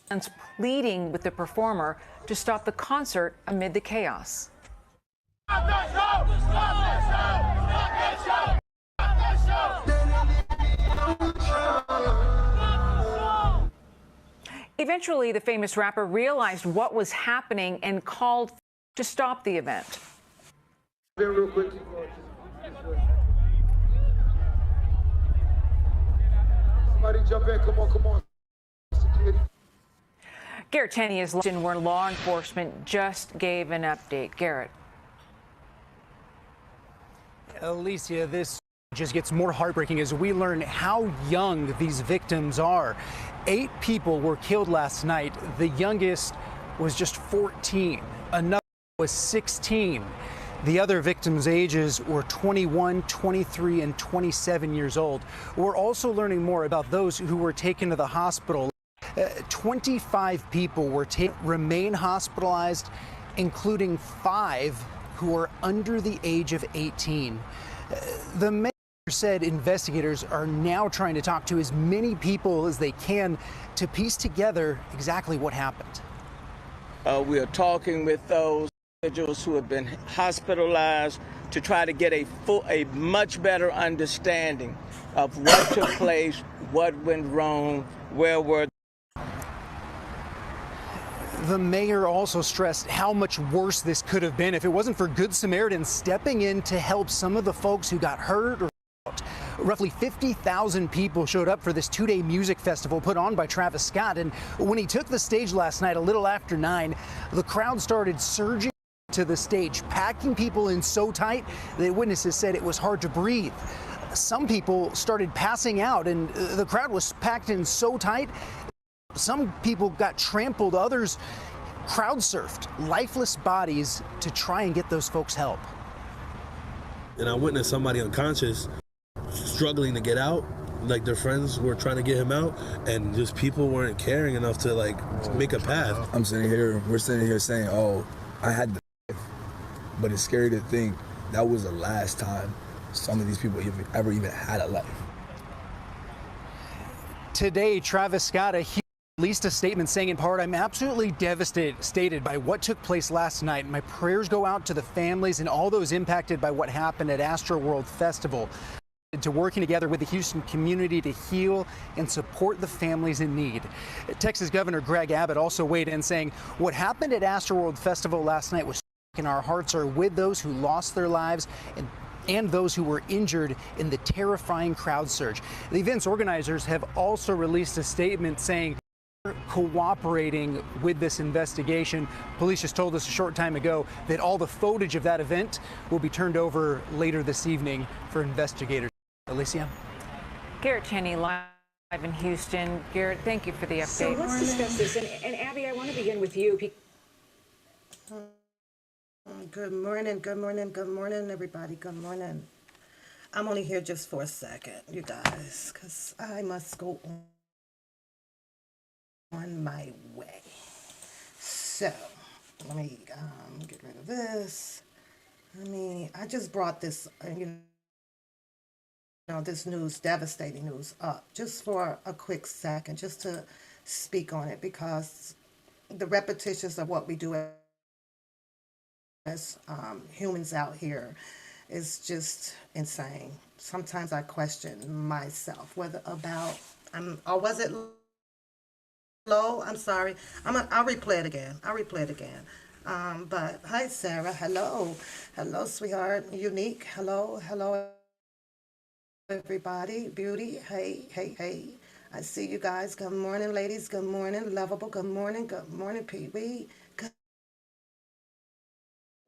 Fans pleading with the performer to stop the concert amid the chaos. Stop the show! Stop the show! Stop the show! Eventually, the famous rapper realized what was happening and called to stop the event. Real quick. Somebody jump in. Come on. Security. Garrett Tenney is in where law enforcement just gave an update. Garrett. Alicia, this just gets more heartbreaking as we learn how young these victims are. 8 people were killed last night. The youngest was just 14. Another was 16. The other victims' ages were 21, 23, and 27 years old. We're also learning more about those who were taken to the hospital. 25 people remain hospitalized, including 5 who are under the age of 18. The mayor said investigators are now trying to talk to as many people as they can to piece together exactly what happened. We are talking with those individuals who have been hospitalized to try to get a much better understanding of what took place, what went wrong, where were. The mayor also stressed how much worse this could have been if it wasn't for Good Samaritans stepping in to help some of the folks who got hurt or out. Roughly 50,000 people showed up for this 2-day music festival put on by Travis Scott. And when he took the stage last night, a little after 9, the crowd started surging to the stage, packing people in so tight that witnesses said it was hard to breathe. Some people started passing out, and the crowd was packed in so tight. Some people got trampled, others crowd surfed lifeless bodies to try and get those folks help. And I witnessed somebody unconscious struggling to get out, like their friends were trying to get him out, and just people weren't caring enough to make a path. We're sitting here saying, oh, I had the but it's scary to think that was the last time some of these people ever even had a life. Today, Travis Scott released a statement saying in part, I'm absolutely devastated by what took place last night. My prayers go out to the families and all those impacted by what happened at Astroworld Festival, to working together with the Houston community to heal and support the families in need. Texas Governor Greg Abbott also weighed in saying, what happened at Astroworld Festival last night was and our hearts are with those who lost their lives and those who were injured in the terrifying crowd surge. The event's organizers have also released a statement saying they're cooperating with this investigation. Police just told us a short time ago that all the footage of that event will be turned over later this evening for investigators. Alicia? Garrett Tenney live in Houston. Garrett, thank you for the update. So let's discuss this. And Abby, I want to begin with you. Good morning, everybody. Good morning. I'm only here just for a second, you guys, because I must go on my way. So, let me get rid of this. I just brought this, this news, devastating news up, just for a quick second, just to speak on it, because the repetitions of what we do as humans out here is just insane. Sometimes I question myself whether or was it low? I'm sorry. I'll replay it again. But hi, Sarah. Hello, sweetheart. Unique. Hello, everybody. Beauty. Hey. I see you guys. Good morning, ladies. Good morning, Lovable. Good morning, Pee Wee.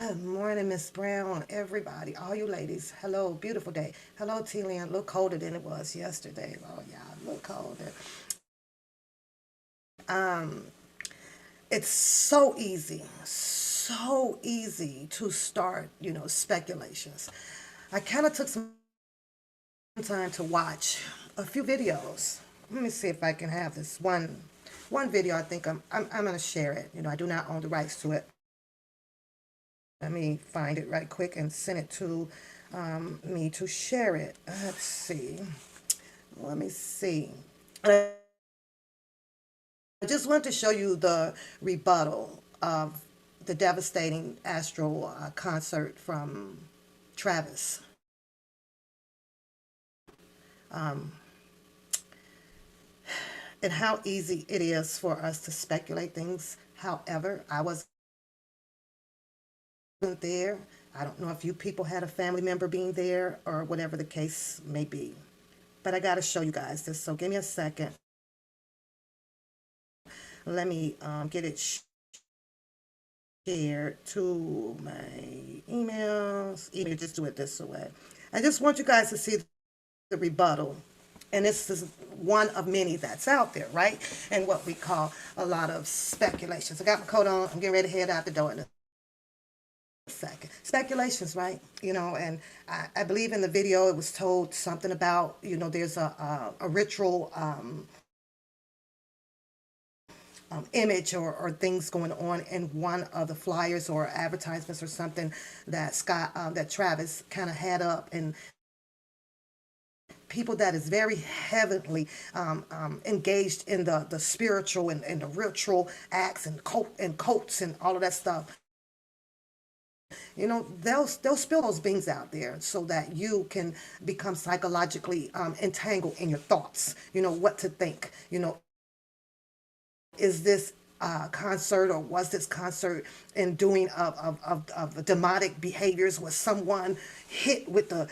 Good morning, Miss Brown, everybody, all you ladies. Hello, beautiful day. Hello, T-Lian. A little colder than it was yesterday. Oh, yeah, a little colder. It's so easy to start, speculations. I kind of took some time to watch a few videos. Let me see if I can have this one video. I think I'm going to share it. I do not own the rights to it. Let me find it right quick and send it to me to share it. Let's see. Let me see. I just wanted to show you the rebuttal of the devastating Astro concert from Travis. And how easy it is for us to speculate things. However, I wasn't there. I don't know if you people had a family member being there or whatever the case may be. But I got to show you guys this, so give me a second. Let me get it shared to my emails. Even just do it this way. I just want you guys to see the rebuttal. And this is one of many that's out there, right? And what we call a lot of speculations. I got my coat on. I'm getting ready to head out the door in a second. Speculations, right? You know, and I believe in the video it was told something about, you know, there's a ritual image or things going on in one of the flyers or advertisements or something that that Travis kind of had up, and people that is very heavily engaged in the spiritual and the ritual acts and cults and all of that stuff. You know, they'll spill those beans out there so that you can become psychologically entangled in your thoughts. You know, what to think. You know, is this concert, or was this concert in doing of demonic behaviors? Was someone hit with the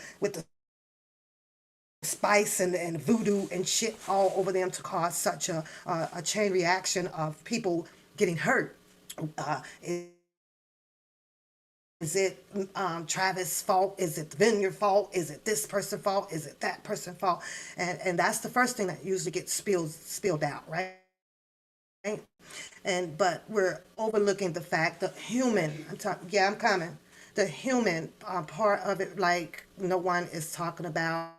spice and voodoo and shit all over them to cause such a chain reaction of people getting hurt? Is it Travis' fault? Is it the Vineyard fault? Is it this person's fault? Is it that person's fault? And that's the first thing that usually gets spilled out, right? But we're overlooking the fact that I'm coming. The human part of it, like no one is talking about.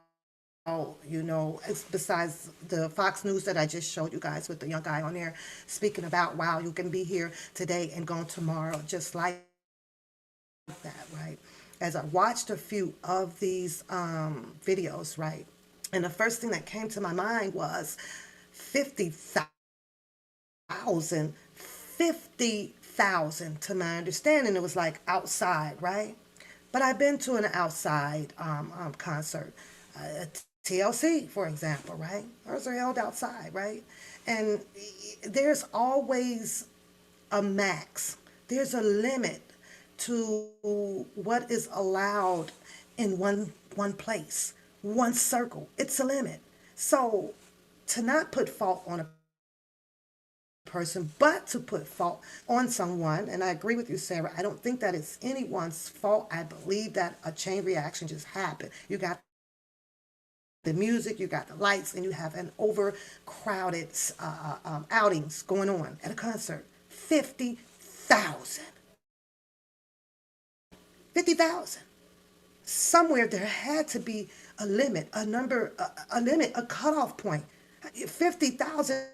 You know, besides the Fox News that I just showed you guys with the young guy on there speaking about, wow, you can be here today and gone tomorrow, just like that, right? As I watched a few of these videos, right, and the first thing that came to my mind was 50,000. 50,000 to my understanding. It was like outside, right? But I've been to an outside concert. TLC, for example, right? Those are held outside, right? And there's always a max. There's a limit to what is allowed in one place, one circle. It's a limit. So to not put fault on a person, but to put fault on someone, and I agree with you, Sarah, I don't think that it's anyone's fault. I believe that a chain reaction just happened. You got the music, you got the lights, and you have an overcrowded outings going on at a concert. 50,000. 50,000. Somewhere there had to be a limit, a number, a limit, a cutoff point. 50,000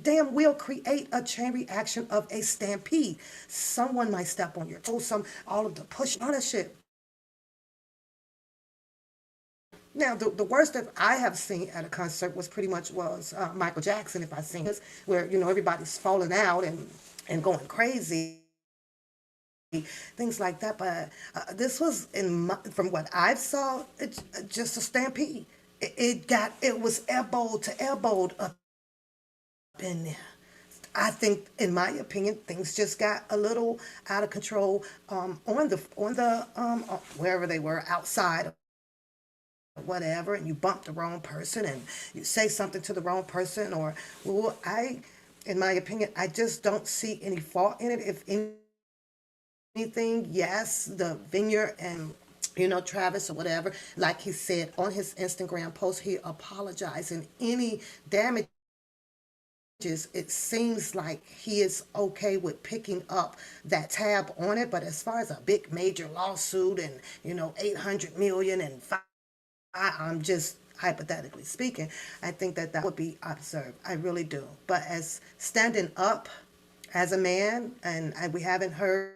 damn will create a chain reaction of a stampede. Someone might step on your toes, all of the push, all that shit. Now, the worst that I have seen at a concert was Michael Jackson, if I've seen this, where, you know, everybody's falling out and going crazy, things like that. But this was, from what I saw, it's just a stampede. It was elbow to elbow up in there. I think, in my opinion, things just got a little out of control on the wherever they were, outside, whatever, and you bump the wrong person and you say something to the wrong person, or, well, in my opinion, I just don't see any fault in it. If anything, yes, the Vineyard and, you know, Travis or whatever, like he said on his Instagram post, he apologized, and any damages, it seems like he is okay with picking up that tab on it. But as far as a big major lawsuit and, you know, 800 million and I'm just hypothetically speaking, I think that would be absurd. I really do. But as standing up as a man, and we haven't heard,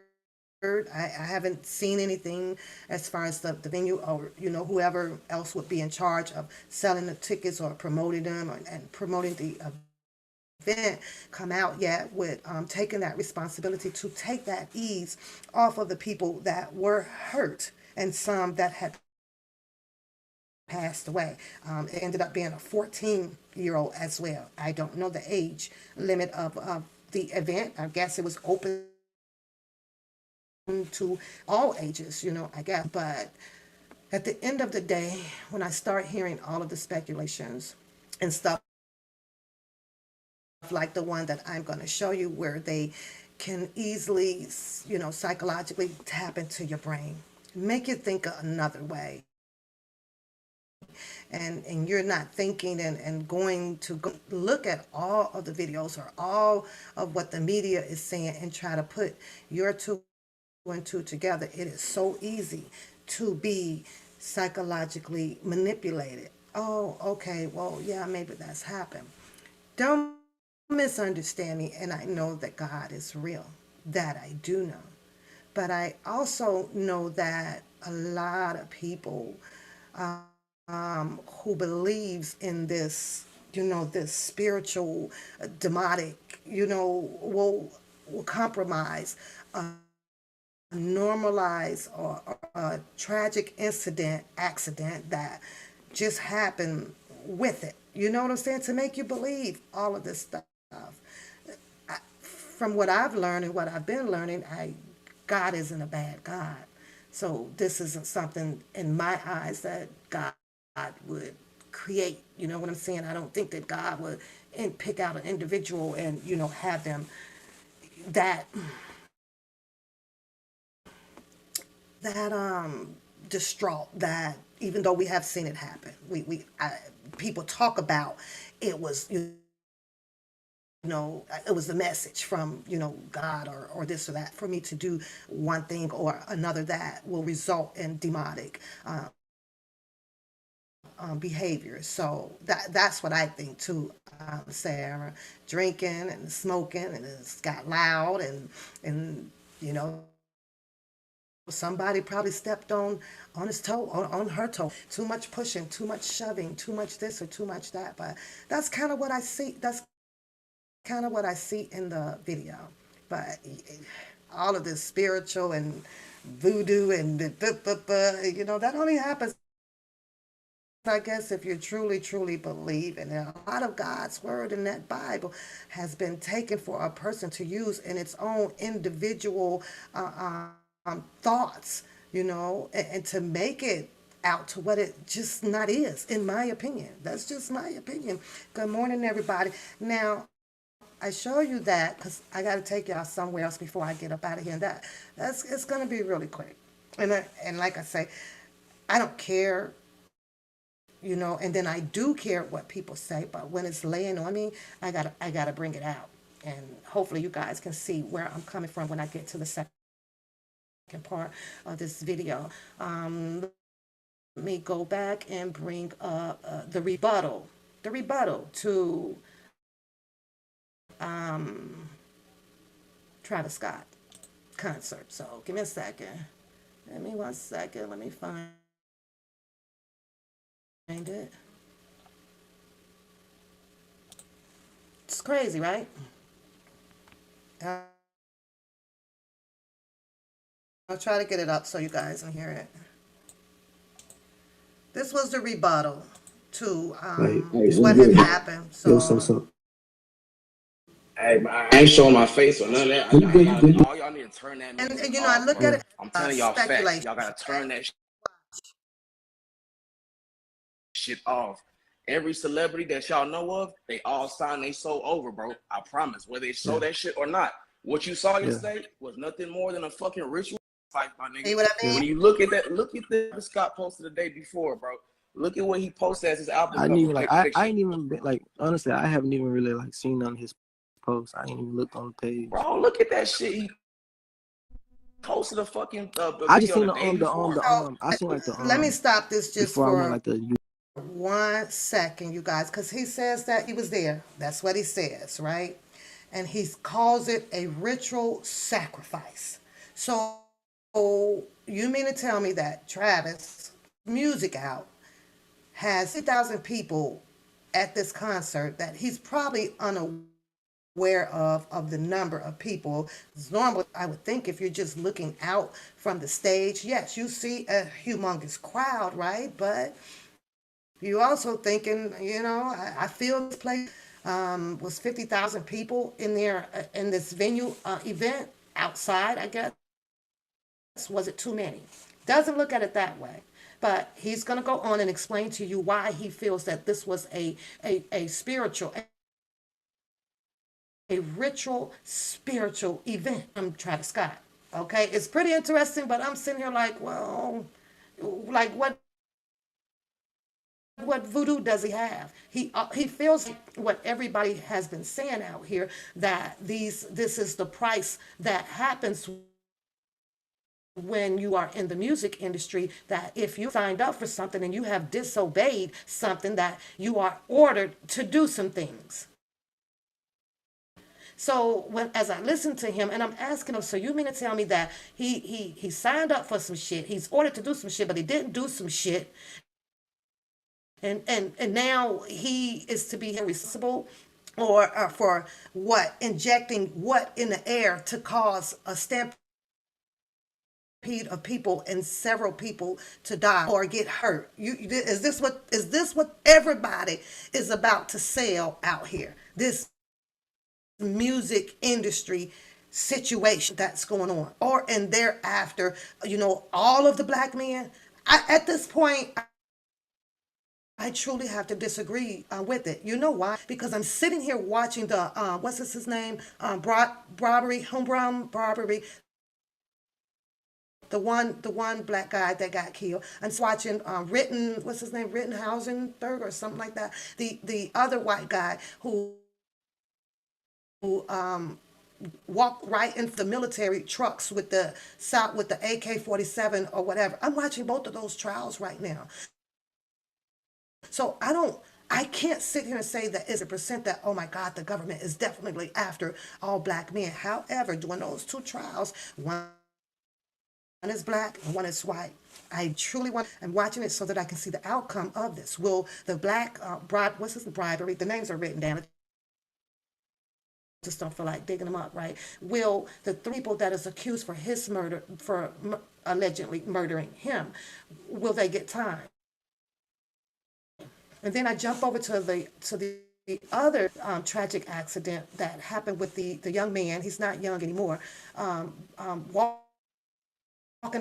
I haven't seen anything as far as the venue or, you know, whoever else would be in charge of selling the tickets or promoting them and promoting the event come out yet with taking that responsibility to take that ease off of the people that were hurt and some that had passed away. It ended up being a 14-year-old as well. I don't know the age limit of the event. I guess it was open to all ages, I guess. But at the end of the day, when I start hearing all of the speculations and stuff like the one that I'm going to show you, where they can easily, psychologically tap into your brain, make you think another way. And you're not thinking and going to go look at all of the videos or all of what the media is saying and try to put your two and two together. It is so easy to be psychologically manipulated. Oh, okay, well, yeah, maybe that's happened. Don't misunderstand me, and I know that God is real. That I do know. But I also know that a lot of people who believes in this, this spiritual, demonic, will compromise, normalize or a tragic accident that just happened with it. You know what I'm saying? To make you believe all of this stuff. From what I've learned and what I've been learning, God isn't a bad God. So this isn't something in my eyes that God would create. You know what I'm saying? I don't think that God would pick out an individual and, have them that distraught, that even though we have seen it happen, people talk about it was, it was the message from, God or this or that, for me to do one thing or another that will result in demonic behavior. So that's what I think too, Sarah. Drinking and smoking, and it's got loud, and somebody probably stepped on his toe, on her toe. Too much pushing, too much shoving, too much this or too much that. But that's kind of what I see. That's kind of what I see in the video. But all of this spiritual and voodoo and that only happens, I guess, if you truly, truly believe in it. A lot of God's word in that Bible has been taken for a person to use in its own individual thoughts, and to make it out to what it just not is, in my opinion. That's just my opinion. Good morning, everybody. Now, I show you that because I got to take y'all somewhere else before I get up out of here. And it's going to be really quick. And like I say, I don't care, and then I do care what people say, but when it's laying on me, I gotta bring it out. And hopefully you guys can see where I'm coming from when I get to the second part of this video. Let me go back and bring up the rebuttal to Travis Scott concert. So give me a second. Let me find it. It's crazy, right? I'll try to get it up so you guys can hear it. This was the rebuttal to what had happened. So, Hey, I ain't showing my face or none of that. All y'all need to turn that. And I look at it. I'm telling y'all facts. Y'all gotta turn that shit off. Every celebrity that y'all know of, they all sign they soul over, bro. I promise. Whether they show that shit or not. What you saw yesterday was nothing more than a fucking ritual fight, my nigga. See what I mean? When you look at that, look at the Scott posted the day before, bro. Look at what he posted as his album. I didn't even I ain't even been, honestly, I haven't even really seen none of his posts. I ain't even looked on the page. Bro, look at that shit. He posted a fucking I just seen I seen let me stop this just for I went, 1 second, you guys, because he says that he was there. That's what he says, right? And he calls it a ritual sacrifice. So you mean to tell me that Travis, music out, has 6,000 people at this concert that he's probably unaware aware of the number of people. It's normal, I would think, if you're just looking out from the stage, yes, you see a humongous crowd, right? But you also thinking, I feel this place was 50,000 people in there in this venue event outside, I guess. Was it too many? Doesn't look at it that way. But he's going to go on and explain to you why he feels that this was a spiritual, a ritual spiritual event. I'm Travis Scott. Okay, it's pretty interesting, but I'm sitting here like, well, like what voodoo does he have? He feels like what everybody has been saying out here, that this is the price that happens when you are in the music industry, that if you signed up for something and you have disobeyed something, that you are ordered to do some things. So as I listen to him and I'm asking him, so you mean to tell me that he signed up for some shit, he's ordered to do some shit, but he didn't do some shit, and now he is to be responsible or for what, injecting what in the air to cause a stampede of people and several people to die or get hurt? Is this what everybody is about to sell out here? This music industry situation that's going on, and thereafter, all of the black men. At this point, I truly have to disagree with it. You know why? Because I'm sitting here watching the what's his name, Humbram Barbary, the one black guy that got killed. I'm watching what's his name, Rittenhausenberg or something like that. The other white guy who walked right into the military trucks with the AK-47 or whatever. I'm watching both of those trials right now. So I can't sit here and say that is a percent that, oh my God, the government is definitely after all black men. However, during those two trials, one is black and one is white. I truly I'm watching it so that I can see the outcome of this. Will the black bribery, the names are written down, just don't feel like digging them up, right? Will the three people that is accused for his murder, for allegedly murdering him, will they get time? And then I jump over to the other tragic accident that happened with the young man. He's not young anymore. Walking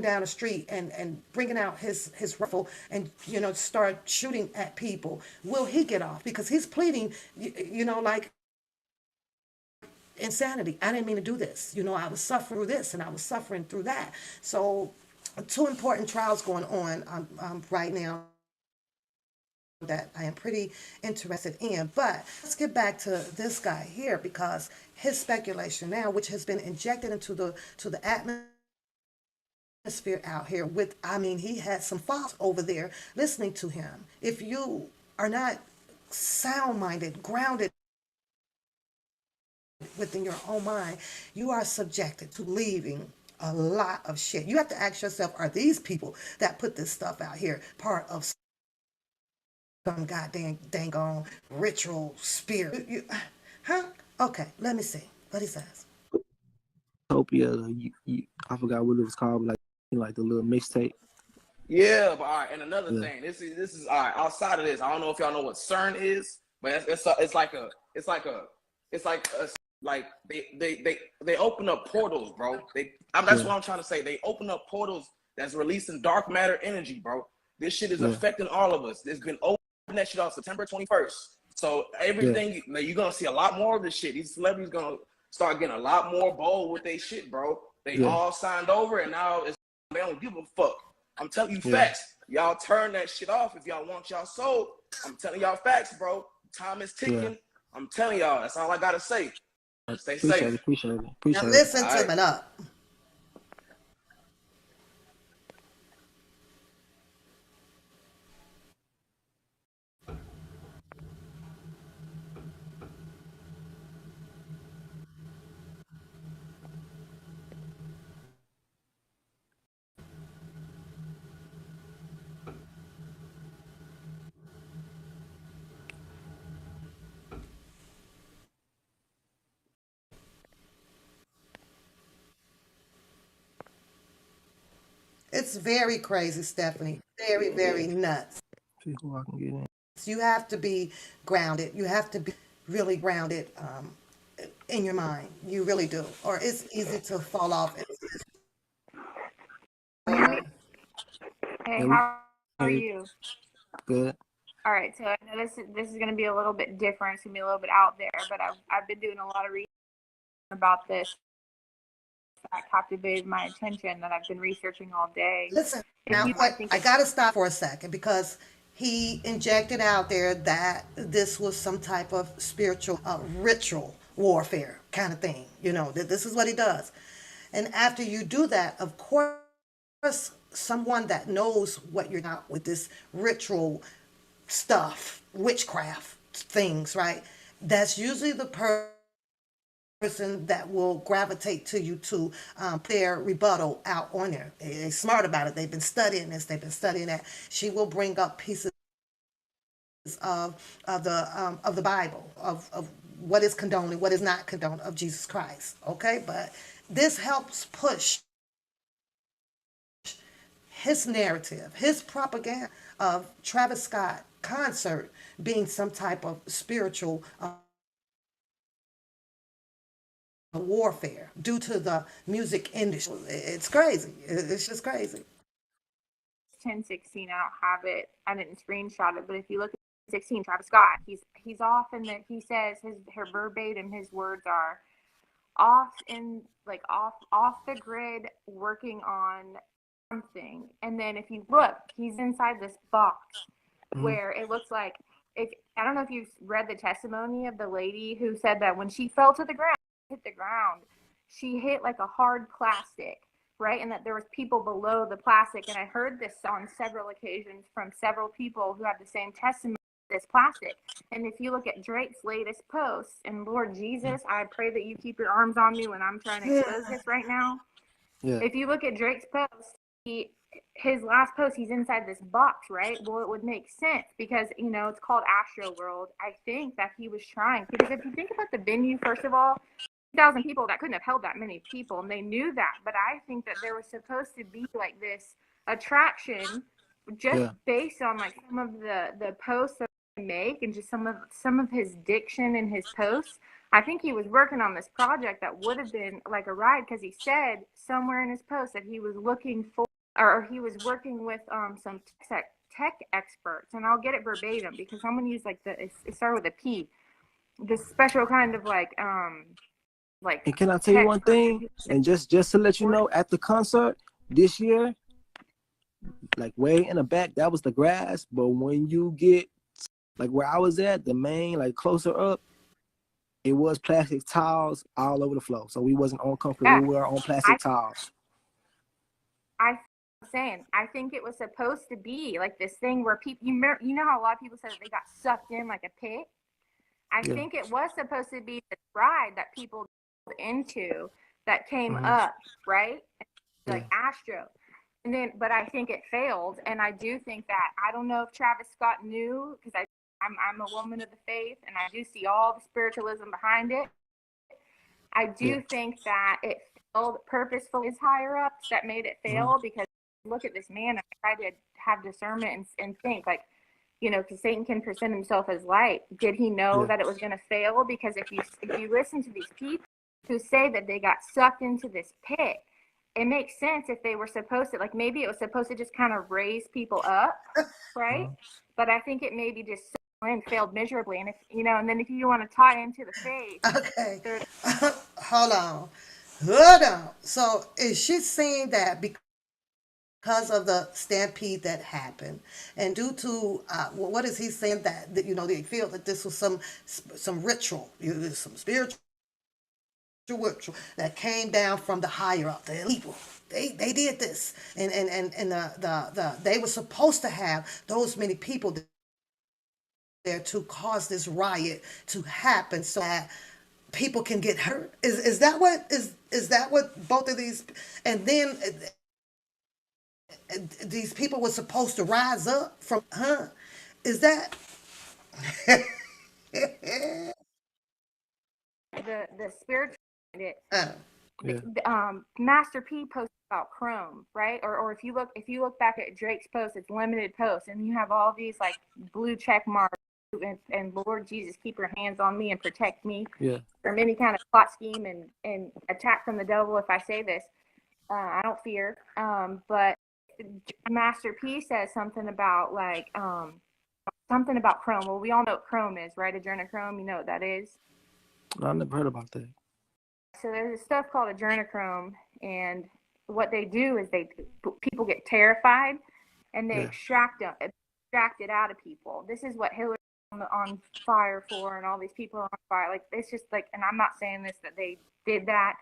down the street and bringing out his rifle and start shooting at people. Will he get off? Because he's pleading, like insanity. I didn't mean to do this. I was suffering through this and I was suffering through that. So two important trials going on right now that I am pretty interested in. But let's get back to this guy here, because his speculation now, which has been injected into the atmosphere out here with, he had some folks over there listening to him. If you are not sound-minded, grounded within your own mind, you are subjected to believing a lot of shit. You have to ask yourself, are these people that put this stuff out here part of some goddamn dang on ritual spirit? Huh? Okay, let me see what he says. Utopia, I forgot what it was called, like the little mixtape. Yeah, but all right. And another thing, this is all right. Outside of this, I don't know if y'all know what CERN is, but it's like they open up portals, bro. That's what I'm trying to say. They open up portals that's releasing dark matter energy, bro. This shit is affecting all of us. It's been open that shit on September 21st. So everything, you're gonna see a lot more of this shit. These celebrities gonna start getting a lot more bold with their shit, bro. They all signed over, and now they don't give a fuck. I'm telling you facts. Y'all turn that shit off if y'all want y'all sold. I'm telling y'all facts, bro. Time is ticking. I'm telling y'all, that's all I gotta say. Stay safe. Appreciate it. Now listen to me up. It's very crazy, Stephanie. Very, very nuts. See who I can get in. You have to be grounded. You have to be really grounded in your mind. You really do. Or it's easy to fall off. Hey, Yeah, we how are can you? good. All right, so I know this is going to be a little bit different. It's going to be a little bit out there, but I've been doing a lot of research about this that captivated my attention that I've been researching all day. Listen, If now you, what, I it's got to stop for a second because he injected out there that this was some type of spiritual ritual warfare kind of thing. You know, that this is what he does. And after you do that, of course, someone that knows what you're not with this ritual stuff, witchcraft things, right? That's usually the person that will gravitate to you to their rebuttal out on there. They're smart about it. They've been studying this. They've been studying that. She will bring up pieces of the Bible of what is condoned and what is not condoned of Jesus Christ. Okay, but this helps push his narrative, his propaganda of Travis Scott concert being some type of spiritual warfare due to the music industry. It's crazy. It's just crazy. 10:16. I don't have it. I didn't screenshot it, but if you look at 16, Travis Scott, he's off in the. He says her verbatim. His words are off the grid, working on something. And then if you look, he's inside this box where it looks like, if I don't know if you've read the testimony of the lady who said that when she fell to the ground, hit the ground, she hit like a hard plastic, right? And that there was people below the plastic. And I heard this on several occasions from several people who have the same testimony, this plastic. And if you look at Drake's latest posts, and Lord Jesus, I pray that you keep your arms on me when I'm trying to expose this right now. Yeah. If you look at Drake's post, his last post, he's inside this box, right? Well, it would make sense because, you know, it's called Astro World. I think that he was trying, because if you think about the venue, first of all, 2,000 people, that couldn't have held that many people, and they knew that. But I think that there was supposed to be like this attraction just based on like some of the posts that he make and just some of his diction in his posts. I think he was working on this project that would have been like a ride, because he said somewhere in his post that he was looking for, or he was working with some tech experts, and I'll get it verbatim because I'm gonna use like it started with a P, this special kind of like. And can I tell you one thing? And just to let you know, at the concert this year, like way in the back, that was the grass. But when you get like where I was at, the main, like closer up, it was plastic tiles all over the floor. So we wasn't on concrete. Yeah. We were on plastic tiles. I'm saying, I think it was supposed to be like this thing where people, you know how a lot of people said that they got sucked in like a pit? I think it was supposed to be the ride that people into that came up, right? Like Astro. And then, but I think it failed. And I do think that, I don't know if Travis Scott knew, because I'm a woman of the faith and I do see all the spiritualism behind it. I do think that it failed purposefully, his higher ups that made it fail, because look at this man, I try to have discernment and think like, you know, because Satan can present himself as light. Did he know that it was going to fail? Because if you listen to these people who say that they got sucked into this pit, it makes sense if they were supposed to, like maybe it was supposed to just kind of raise people up, right? But I think it maybe just failed miserably. And if, you know, and then if you want to tie into the faith. Okay. Hold on. So is she saying that because of the stampede that happened, and due to what is he saying, that you know, they feel that this was some ritual, some spiritual ritual that came down from the higher up, the people. They did this, and the they were supposed to have those many people there to cause this riot to happen so that people can get hurt. Is that what both of these, and then these people were supposed to rise up from, is that the spiritual Yeah. Master P posted about Chrome, right? Or if you look back at Drake's post, it's limited posts, and you have all these like blue check marks and Lord Jesus, keep your hands on me and protect me Yeah. from any kind of plot scheme and attack from the devil. If I say this, I don't fear. But Master P says something about like something about Chrome. Well, we all know what Chrome is, right? Adrenochrome, you know what that is. I never heard about that. So there's this stuff called adrenochrome, and what they do is people get terrified, and they extract it out of people. This is what Hillary on fire for, and all these people are on fire. Like it's just like, and I'm not saying this that they did that,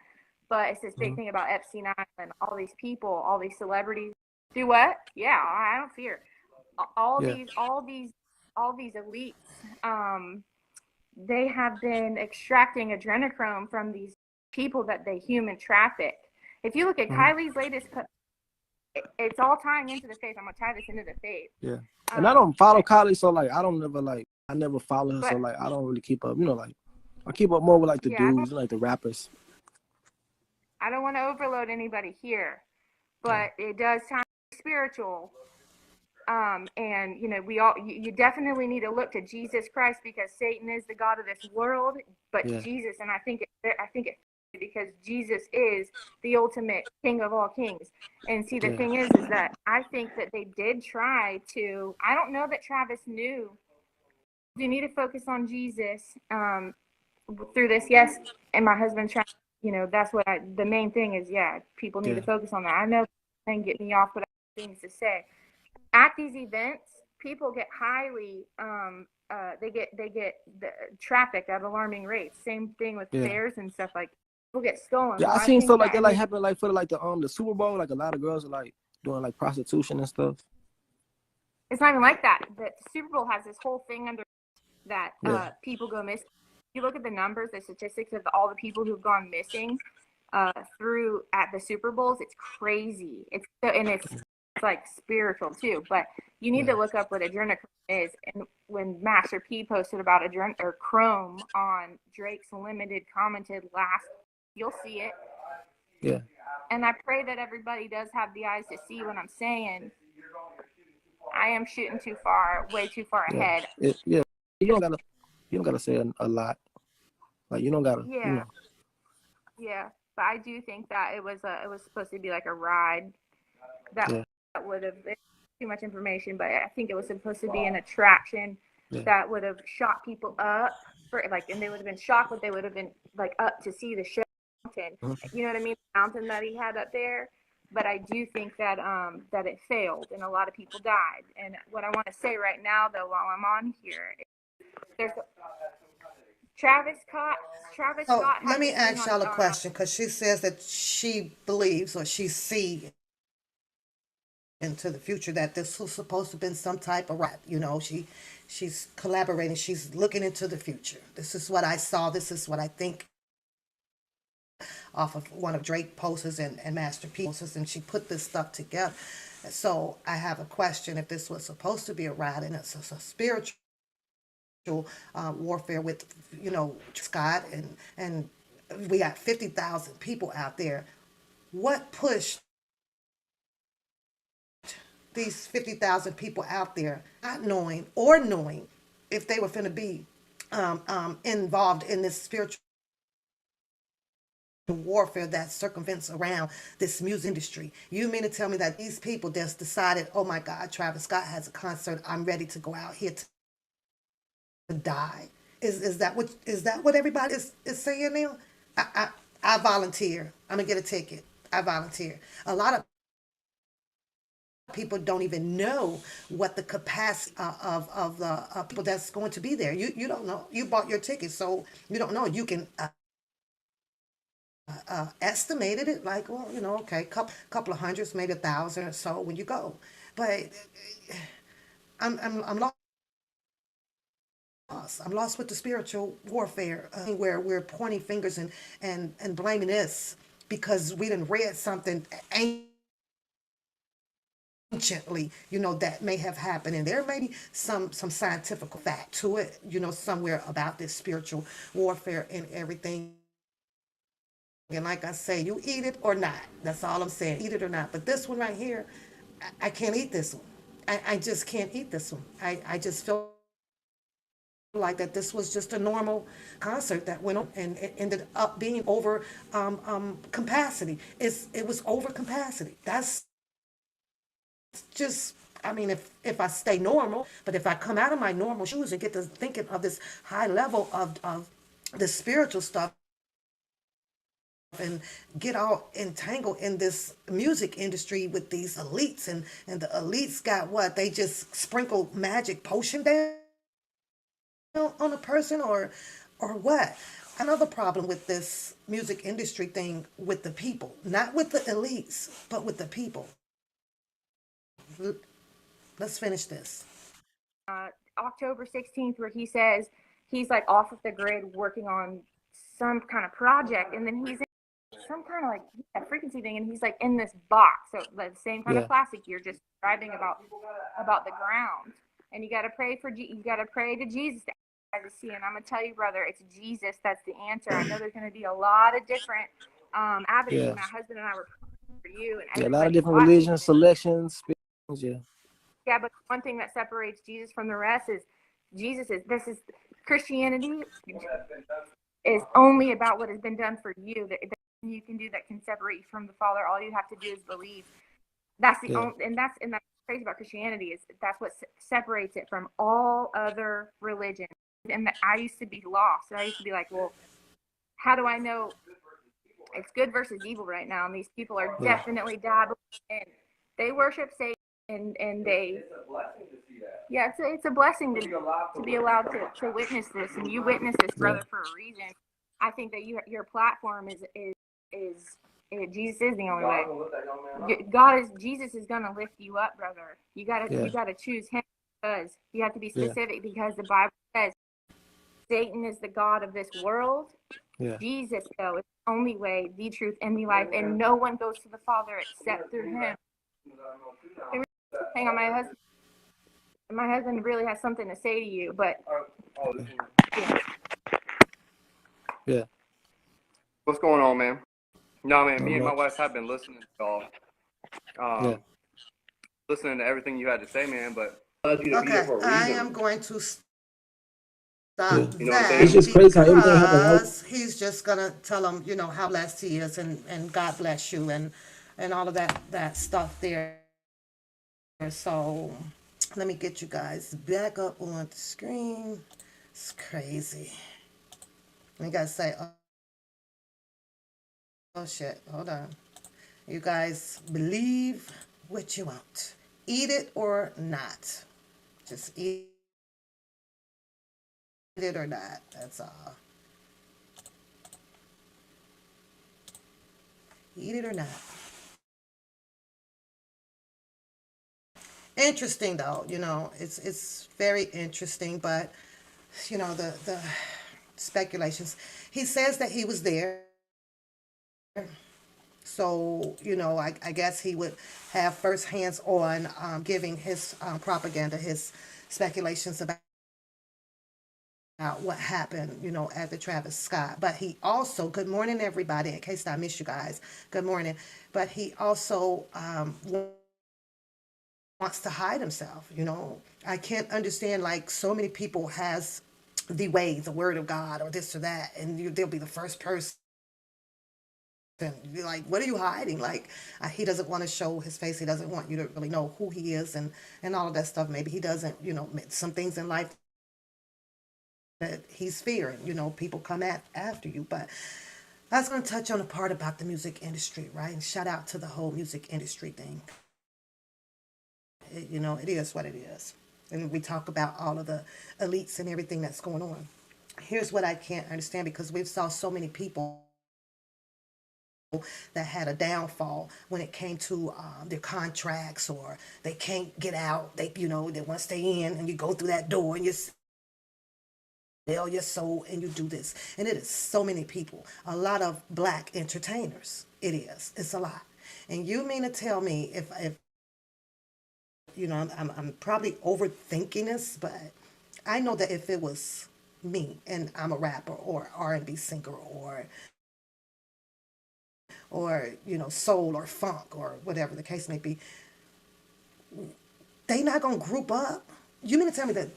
but it's this big thing about Epstein Island. All these people, all these celebrities do what? Yeah, I don't fear. All these elites. They have been extracting adrenochrome from these people that they human traffic. If you look at Kylie's latest, it's all tying into the faith. I'm gonna tie this into the faith. Yeah, and I don't follow Kylie, so like I never follow her, so like I don't really keep up. You know, like I keep up more with like the dudes, like the rappers. I don't want to overload anybody here, but it does sound spiritual. And you know, you definitely need to look to Jesus Christ, because Satan is the god of this world, but Jesus, and I think it because Jesus is the ultimate king of all kings. And see, the thing is that I think that they did try to, I don't know that Travis knew, you need to focus on Jesus through this. Yes. And my husband's trying, you know, that's what the main thing is. Yeah. People need to focus on that. I know and get me off, but I have things to say. At these events, people get highly, they get the traffic at alarming rates. Same thing with fairs and stuff, like people get stolen. Yeah, I seen stuff like that like happen like for like the Super Bowl. Like a lot of girls are like doing like prostitution and stuff. It's not even like that. The Super Bowl has this whole thing under that people go missing. You look at the numbers, the statistics of all the people who've gone missing through at the Super Bowls. It's crazy. It's like spiritual too, but you need to look up what adrenochrome is. And when Master P posted about Chrome on Drake's Limited commented last, you'll see it. Yeah. And I pray that everybody does have the eyes to see what I'm saying. I am shooting too far, way too far ahead. You don't gotta say a lot. Like you don't gotta. Yeah. You know. Yeah, but I do think that it was supposed to be like a ride. That would have been too much information, but I think it was supposed to be an attraction that would have shot people up for like, and they would have been shocked, but they would have been like up to see the show mountain. You know what I mean? The mountain that he had up there. But I do think that that it failed and a lot of people died. And what I want to say right now, though, while I'm on here, there's Travis Scott. Let me ask y'all a question, because she says that she believes or she sees into the future that this was supposed to have been some type of rap. You know, she's collaborating. She's looking into the future. This is what I saw. This is what I think off of one of Drake posts and Master P posts, and she put this stuff together. So I have a question. If this was supposed to be a ride and it's a spiritual warfare with, you know, Scott, and we got 50,000 people out there, what pushed these 50,000 people out there not knowing or knowing if they were going to be involved in this spiritual warfare that circumvents around this music industry? You mean to tell me that these people just decided, oh my God, Travis Scott has a concert, I'm ready to go out here to die? Is that what everybody is saying now? I volunteer. I'm gonna get a ticket. I volunteer. A lot of people don't even know what the capacity of the people that's going to be there. You don't know. You bought your ticket, so you don't know. You can estimated it like, well, you know, okay, couple of hundreds, maybe 1,000 or so when you go. But I'm lost. I'm lost with the spiritual warfare where we're pointing fingers and blaming this because we didn't read something anciently, you know, that may have happened, and there may be some scientific fact to it, you know, somewhere about this spiritual warfare and everything And like I say, you eat it or not. That's all I'm saying. Eat it or not. But this one right here, I can't eat this one. I just can't eat this one. I just feel like that this was just a normal concert that went on and it ended up being over capacity. It was over capacity. That's just, I mean, if I stay normal, but if I come out of my normal shoes and get to thinking of this high level of the spiritual stuff and get all entangled in this music industry with these elites, and the elites got what? They just sprinkle magic potion down on a person, or what? Another problem with this music industry thing with the people, not with the elites, but with the people. Let's finish this. October 16th, where he says he's like off of the grid working on some kind of project, and then he's in some kind of like a frequency thing, and he's like in this box, so like the same kind of plastic you're just describing about the ground. And you got to pray you got to pray to Jesus to see. And I'm gonna tell you, brother, it's Jesus that's the answer. I know there's gonna be a lot of different avenues. My husband and I were praying for you, and a lot of different religions, selections. Yeah, but one thing that separates Jesus from the rest is Christianity is only about what has been done for you. That you can do that can separate you from the Father. All you have to do is believe. That's the only, and that's crazy about Christianity is that's what separates it from all other religions. And I used to be lost. I used to be like, well, how do I know it's good versus evil right now? And these people are definitely dabbling in. They worship Satan, and they. Yeah, it's a blessing to be allowed to witness this, and you witness this, brother, for a reason. I think that your platform is Jesus is the only way. Jesus is gonna lift you up, brother. You gotta choose him, because you have to be specific, because the Bible says Satan is the god of this world. Jesus, though, is the only way, the truth, and the life, and no one goes to the Father except through him. Hang on, my husband really has something to say to you, but yeah. What's going on, man? No, man, me and my wife have been listening to y'all. Listening to everything you had to say, man, but Okay, I am going to stop that, It's just crazy how everything because he's just gonna tell him, how blessed he is, and God bless you, and all of that stuff there. So let me get you guys back up on the screen. It's crazy. You guys say, oh shit, hold on. You guys believe what you want. Eat it or not. Just eat it or not. That's all. Eat it or not. Interesting though, it's very interesting, but the speculations. He says that he was there. So, I guess he would have first hands on giving his propaganda, his speculations about what happened, at the Travis Scott. But he also, good morning, everybody, in case I miss you guys, good morning. But he also wants to hide himself, I can't understand, like, so many people has the word of God, or this or that, and they'll be the first person. And you're like, what are you hiding? Like, he doesn't want to show his face. He doesn't want you to really know who he is, and all of that stuff. Maybe he doesn't, some things in life that he's fearing, people come after you. But I was going to touch on a part about the music industry, right? And shout out to the whole music industry thing. It is what it is. And we talk about all of the elites and everything that's going on. Here's what I can't understand, because we've saw so many people that had a downfall when it came to their contracts, or they can't get out. They want to stay in, and you go through that door and you sell your soul and you do this. And it is so many people, a lot of black entertainers. It is. It's a lot. And you mean to tell me if I'm probably overthinking this, but I know that if it was me and I'm a rapper or R&B singer or you know, soul or funk or whatever the case may be, they not gonna group up? You mean to tell me that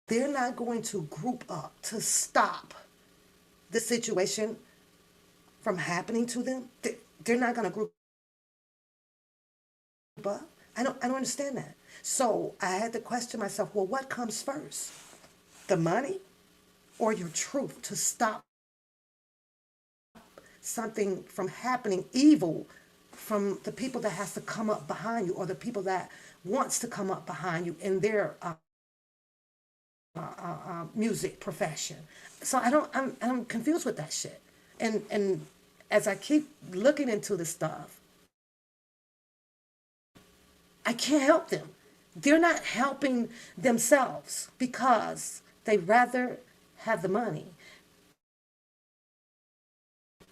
they're not going to group up to stop the situation from happening to them? They're not gonna group up? I don't understand that. So I had to question myself, well, what comes first? The money or your truth to stop something from happening, evil from the people that has to come up behind you or the people that wants to come up behind you in their music profession. So I'm confused with that shit. And as I keep looking into this stuff, I can't help them. They're not helping themselves because they rather have the money.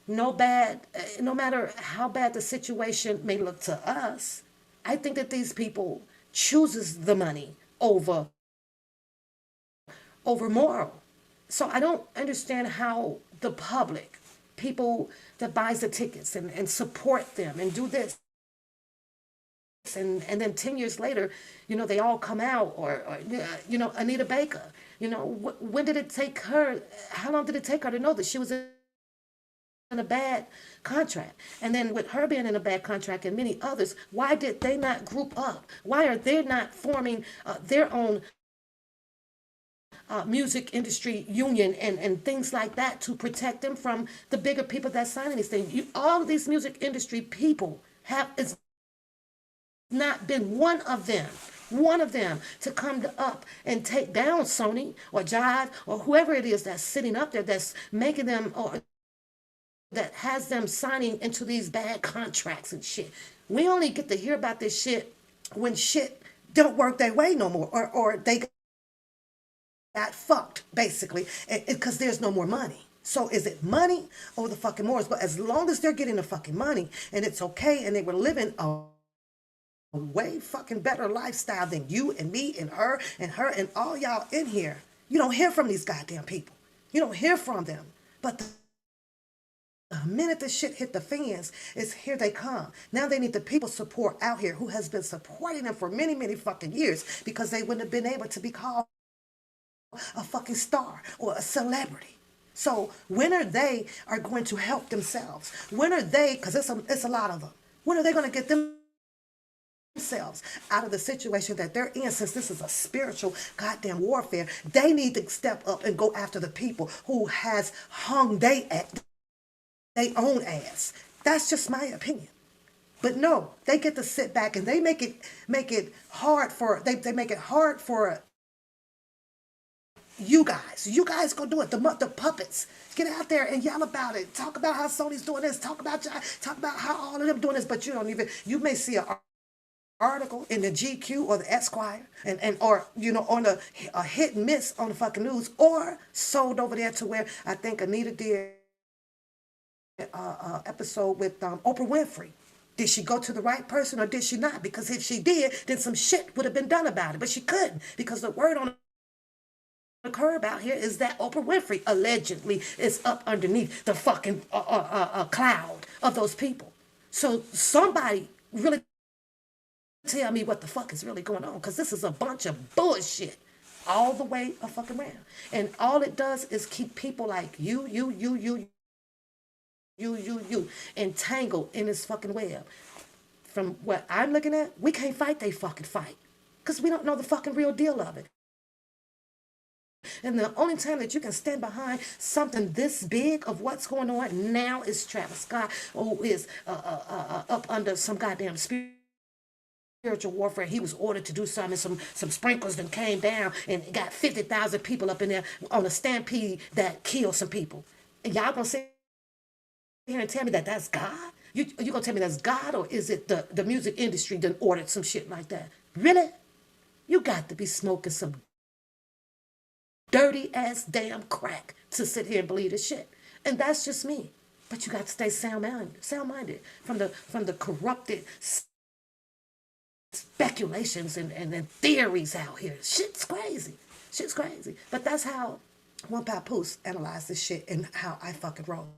No matter how bad the situation may look to us, I think that these people chooses the money over moral. So I don't understand how the public, people that buys the tickets and support them and do this, and then 10 years later, you know, they all come out, or you know, Anita Baker, you know, when did it take her, how long did it take her to know that she was in a bad contract? And then with her being in a bad contract and many others, why did they not group up? Why are they not forming their own music industry union and things like that to protect them from the bigger people that signing these things? All of these music industry people it's not been one of them to come up and take down Sony or Jive or whoever it is that's sitting up there that's making them, or that has them signing into these bad contracts and shit. We only get to hear about this shit when shit don't work their way no more, or they got fucked, basically, because there's no more money. So is it money or the fucking morals? But as long as they're getting the fucking money and it's okay and they were living a way fucking better lifestyle than you and me and her and all y'all in here, you don't hear from these goddamn people. You don't hear from them. But the minute the shit hit the fans, it's here they come. Now they need the people support out here who has been supporting them for many, many fucking years, because they wouldn't have been able to be called a fucking star or a celebrity. So when are they going to help themselves? When are they, because it's a lot of them, when are they going to get themselves out of the situation that they're in? Since this is a spiritual goddamn warfare, they need to step up and go after the people who has hung they own ass. That's just my opinion. But no, they get to sit back and they make it hard for they make it hard for you guys. You guys go do it. The puppets. Get out there and yell about it. Talk about how Sony's doing this. Talk about how all of them doing this. But you may see an article in the GQ or the Esquire or you know, on a hit and miss on the fucking news, or sold over there to where I think Anita did episode with Oprah Winfrey. Did she go to the right person or did she not? Because if she did, then some shit would have been done about it. But she couldn't, because the word on the curb out here is that Oprah Winfrey allegedly is up underneath the fucking cloud of those people. So somebody really tell me what the fuck is really going on, because this is a bunch of bullshit all the way a fucking around. And all it does is keep people like you entangled in this fucking web. From what I'm looking at, we can't fight they fucking fight, because we don't know the fucking real deal of it. And the only time that you can stand behind something this big of what's going on now is Travis Scott, who is up under some goddamn spiritual warfare. He was ordered to do something, some sprinklers that came down and got 50,000 people up in there on a stampede that killed some people. And y'all gonna sit here and tell me that that's God? You gonna tell me that's God, or is it the music industry that ordered some shit like that? Really? You got to be smoking some dirty ass damn crack to sit here and believe this shit. And that's just me. But you got to stay sound-minded from the corrupted speculations and theories out here. Shit's crazy. But that's how One Papoose analyzed this shit and how I fucking roll.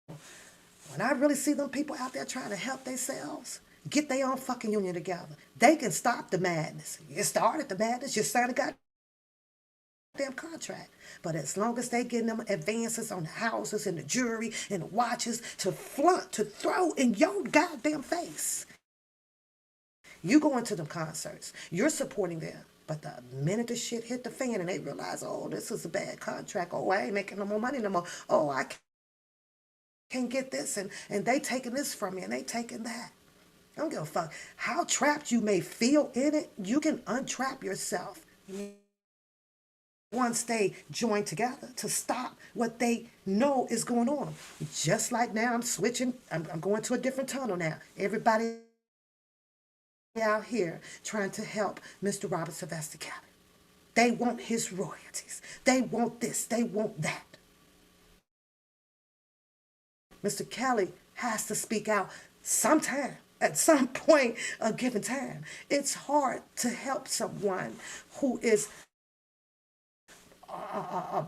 When I really see them people out there trying to help themselves, get their own fucking union together, they can stop the madness. You started the madness, you signed a goddamn contract. But as long as they getting them advances on the houses and the jewelry and the watches to flaunt, to throw in your goddamn face, you go into them concerts, you're supporting them. But the minute the shit hit the fan and they realize, oh, this is a bad contract, oh, I ain't making no more money no more, oh, I can't get this, and they taking this from me and they taking that. I don't give a fuck how trapped you may feel in it. You can untrap yourself once they join together to stop what they know is going on. Just like now, I'm switching. I'm going to a different tunnel now. Everybody out here trying to help Mr. Robert Sylvester Kelly. They want his royalties. They want this. They want that. Mr. Kelly has to speak out sometime, at some point, a given time. It's hard to help someone who is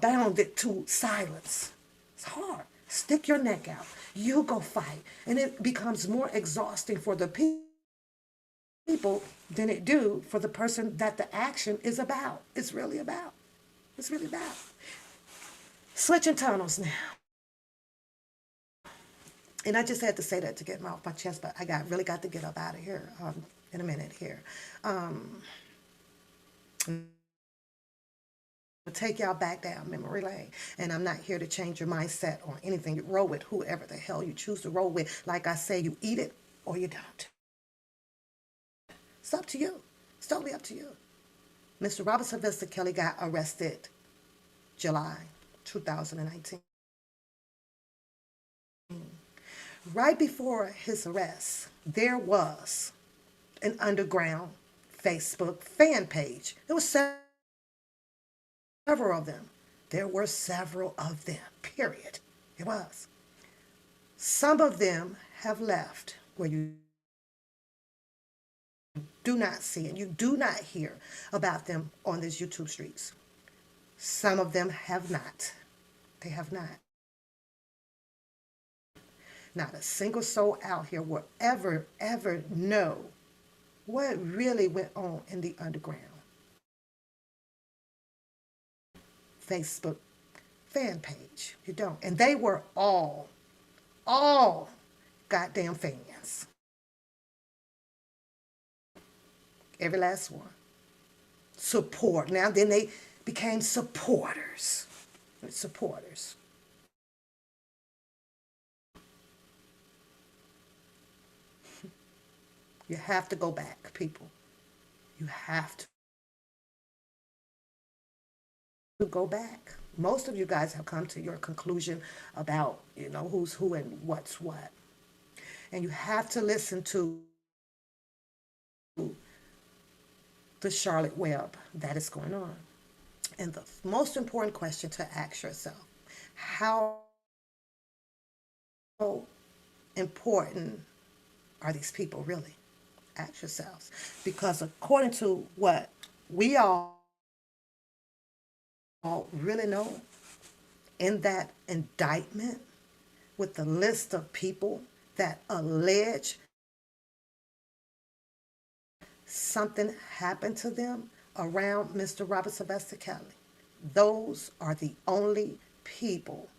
bounded to silence. It's hard. Stick your neck out. You go fight. And it becomes more exhausting for the people than it do for the person that the action is about. It's really about. It's really about. Switching tunnels now. And I just had to say that to get them off my chest, but I really got to get up out of here in a minute here. Take y'all back down memory lane. And I'm not here to change your mindset on anything. You roll with whoever the hell you choose to roll with. Like I say, you eat it or you don't. It's up to you. It's totally up to you. Mr. Robert Sylvester Kelly got arrested July 2019. Right before his arrest, there was an underground Facebook fan page. There were several of them. There were several of them, period. It was. Some of them have left where you do not see and you do not hear about them on these YouTube streets. Some of them have not. They have not. Not a single soul out here will ever know what really went on in the underground Facebook fan page. You don't. And they were all goddamn fans. Every last one. Support. Now then they became supporters. Supporters. You have to go back, people. You have to go back. Most of you guys have come to your conclusion about, who's who and what's what. And you have to listen to the Charlotte Web that is going on. And the most important question to ask yourself, how important are these people really? Ask yourselves. Because according to what we all really know, in that indictment with the list of people that allege something happened to them around Mr. Robert Sylvester Kelly, those are the only people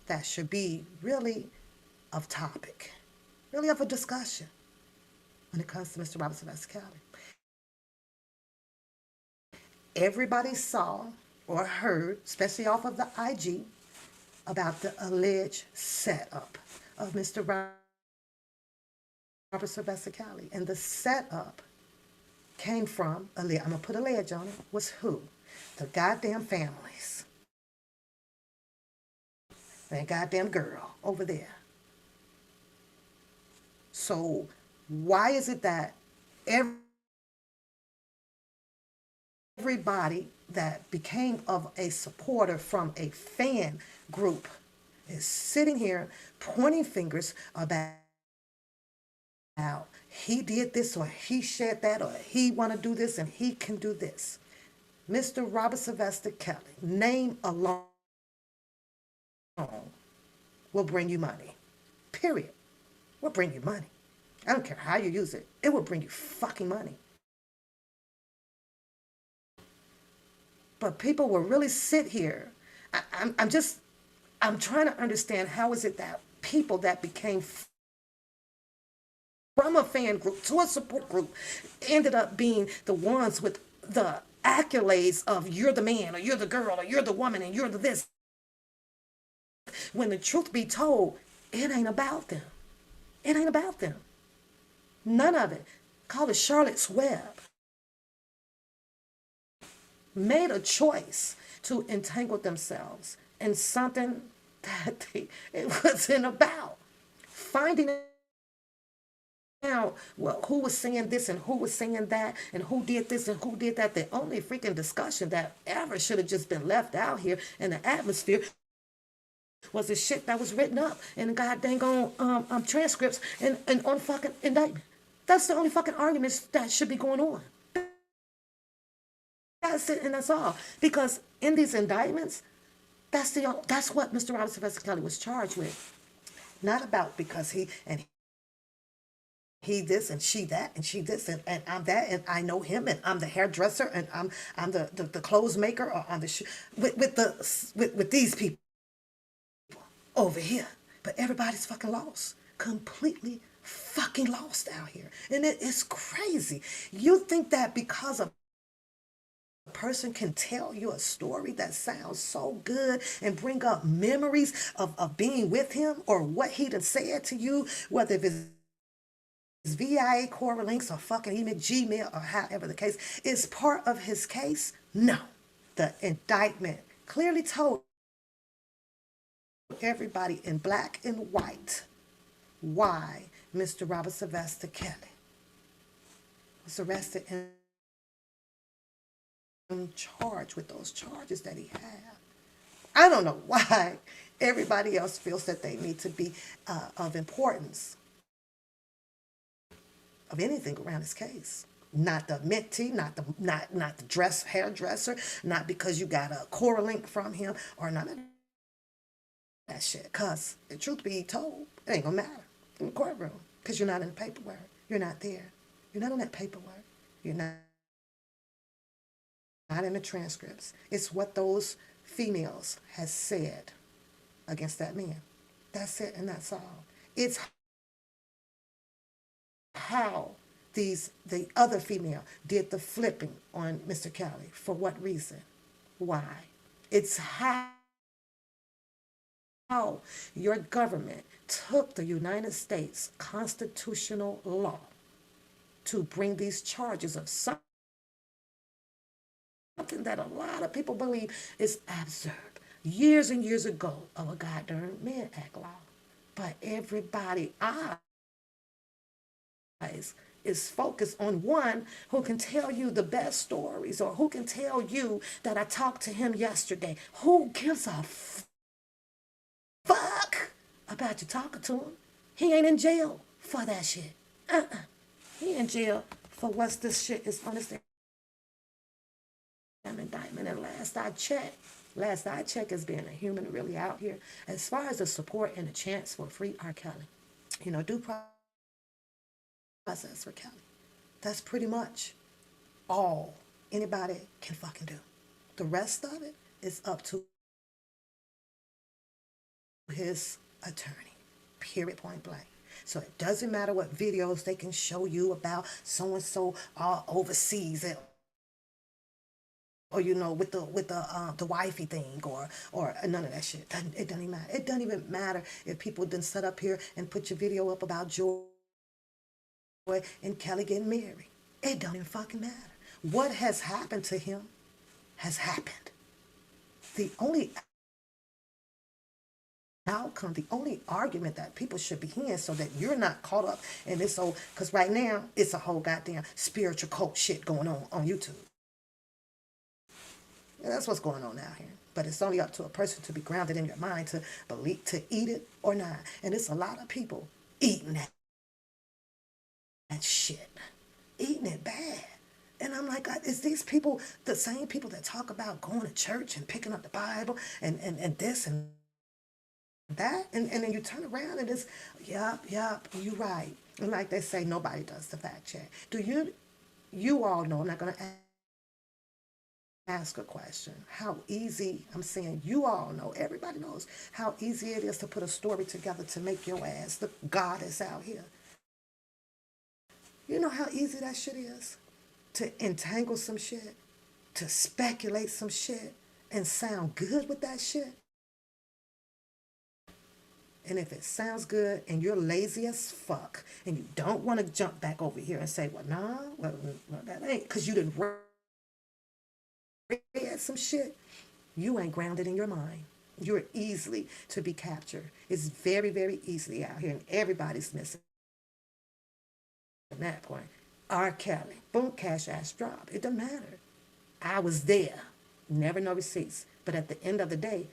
that should be really of topic, really of a discussion when it comes to Mr. Robert Sylvester Kelly. Everybody saw or heard, especially off of the IG, about the alleged setup of Mr. Robert Sylvester Kelly. And the setup came from, I'm going to put a ledge on it, was who? The goddamn families. That goddamn girl over there. So why is it that everybody that became of a supporter from a fan group is sitting here pointing fingers about he did this or he shared that or he want to do this and he can do this? Mr. Robert Sylvester Kelly, name alone will bring you money. Period. Will bring you money. I don't care how you use it. It will bring you fucking money. But people will really sit here. I'm trying to understand, how is it that people that became from a fan group to a support group ended up being the ones with the accolades of you're the man, or you're the girl, or you're the woman, and you're the this. When the truth be told, it ain't about them. It ain't about them. None of it. Call it Charlotte's Web. Made a choice to entangle themselves in something that it wasn't about. Finding out, well, who was saying this and who was saying that and who did this and who did that. The only freaking discussion that ever should have just been left out here in the atmosphere was the shit that was written up in the goddamn on transcripts and on fucking indictment. That's the only fucking arguments that should be going on. That's it, and that's all. Because in these indictments, that's what Mr. Robert Sylvester Kelly was charged with. Not about because he this and she that and she this and I'm that and I know him and I'm the hairdresser and I'm the clothes maker, or I'm the with these people over here. But everybody's fucking lost. Completely fucking lost out here. And it's crazy. You think that because a person can tell you a story that sounds so good and bring up memories of being with him, or what he done said to you, whether it's VIA, Core links, or fucking email, Gmail, or however the case, is part of his case? No. The indictment clearly told everybody in black and white why Mr. Robert Sylvester Kelly was arrested and charged with those charges that he had. I don't know why everybody else feels that they need to be of importance of anything around this case. Not the mentee, not the hairdresser, not because you got a core link from him, or none of that shit. Cause the truth be told, it ain't gonna matter in the courtroom, because you're not in the paperwork. You're not there. You're not in that paperwork. You're not in the transcripts. It's what those females has said against that man. That's it, and that's all. It's how the other female did the flipping on Mr. Kelly. For what reason? Why? It's how your government took the United States constitutional law to bring these charges of something that a lot of people believe is absurd. Years and years ago, of a goddamn Mann Act law. But everybody is focused on one who can tell you the best stories, or who can tell you that I talked to him yesterday. Who gives a fuck about you talking to him? He ain't in jail for that shit. He in jail for what this shit is on this damn indictment. And last I checked, as being a human really out here, as far as the support and the chance for free R. Kelly, due process for Kelly. That's pretty much all anybody can fucking do. The rest of it is up to his attorney, period, point blank. So it doesn't matter what videos they can show you about so-and-so overseas, or with the wifey thing, or none of that shit. It doesn't even matter. It doesn't even matter if people didn't set up here and put your video up about Joy and Kelly getting married. It don't even fucking matter. What has happened to him has happened. The only outcome, the only argument that people should be hearing, so that you're not caught up in this whole, because right now it's a whole goddamn spiritual cult shit going on YouTube. And that's what's going on out here. But it's only up to a person to be grounded in your mind to believe, to eat it or not. And it's a lot of people eating that shit, eating it bad. And I'm like, is these people the same people that talk about going to church and picking up the Bible and this and that, and then you turn around and it's, yup, you right. And like they say, nobody does the fact check. You all know, I'm not going to ask a question. How easy, I'm saying you all know, everybody knows how easy it is to put a story together to make your ass the goddess out here. You know how easy that shit is? To entangle some shit, to speculate some shit, and sound good with that shit. And if it sounds good and you're lazy as fuck and you don't want to jump back over here and say, well, nah, well that ain't, because you didn't read some shit, you ain't grounded in your mind. You're easily to be captured. It's very, very easily out here, and everybody's missing at that point. R. Kelly, boom, cash ass drop. It doesn't matter. I was there. Never no receipts. But at the end of the day,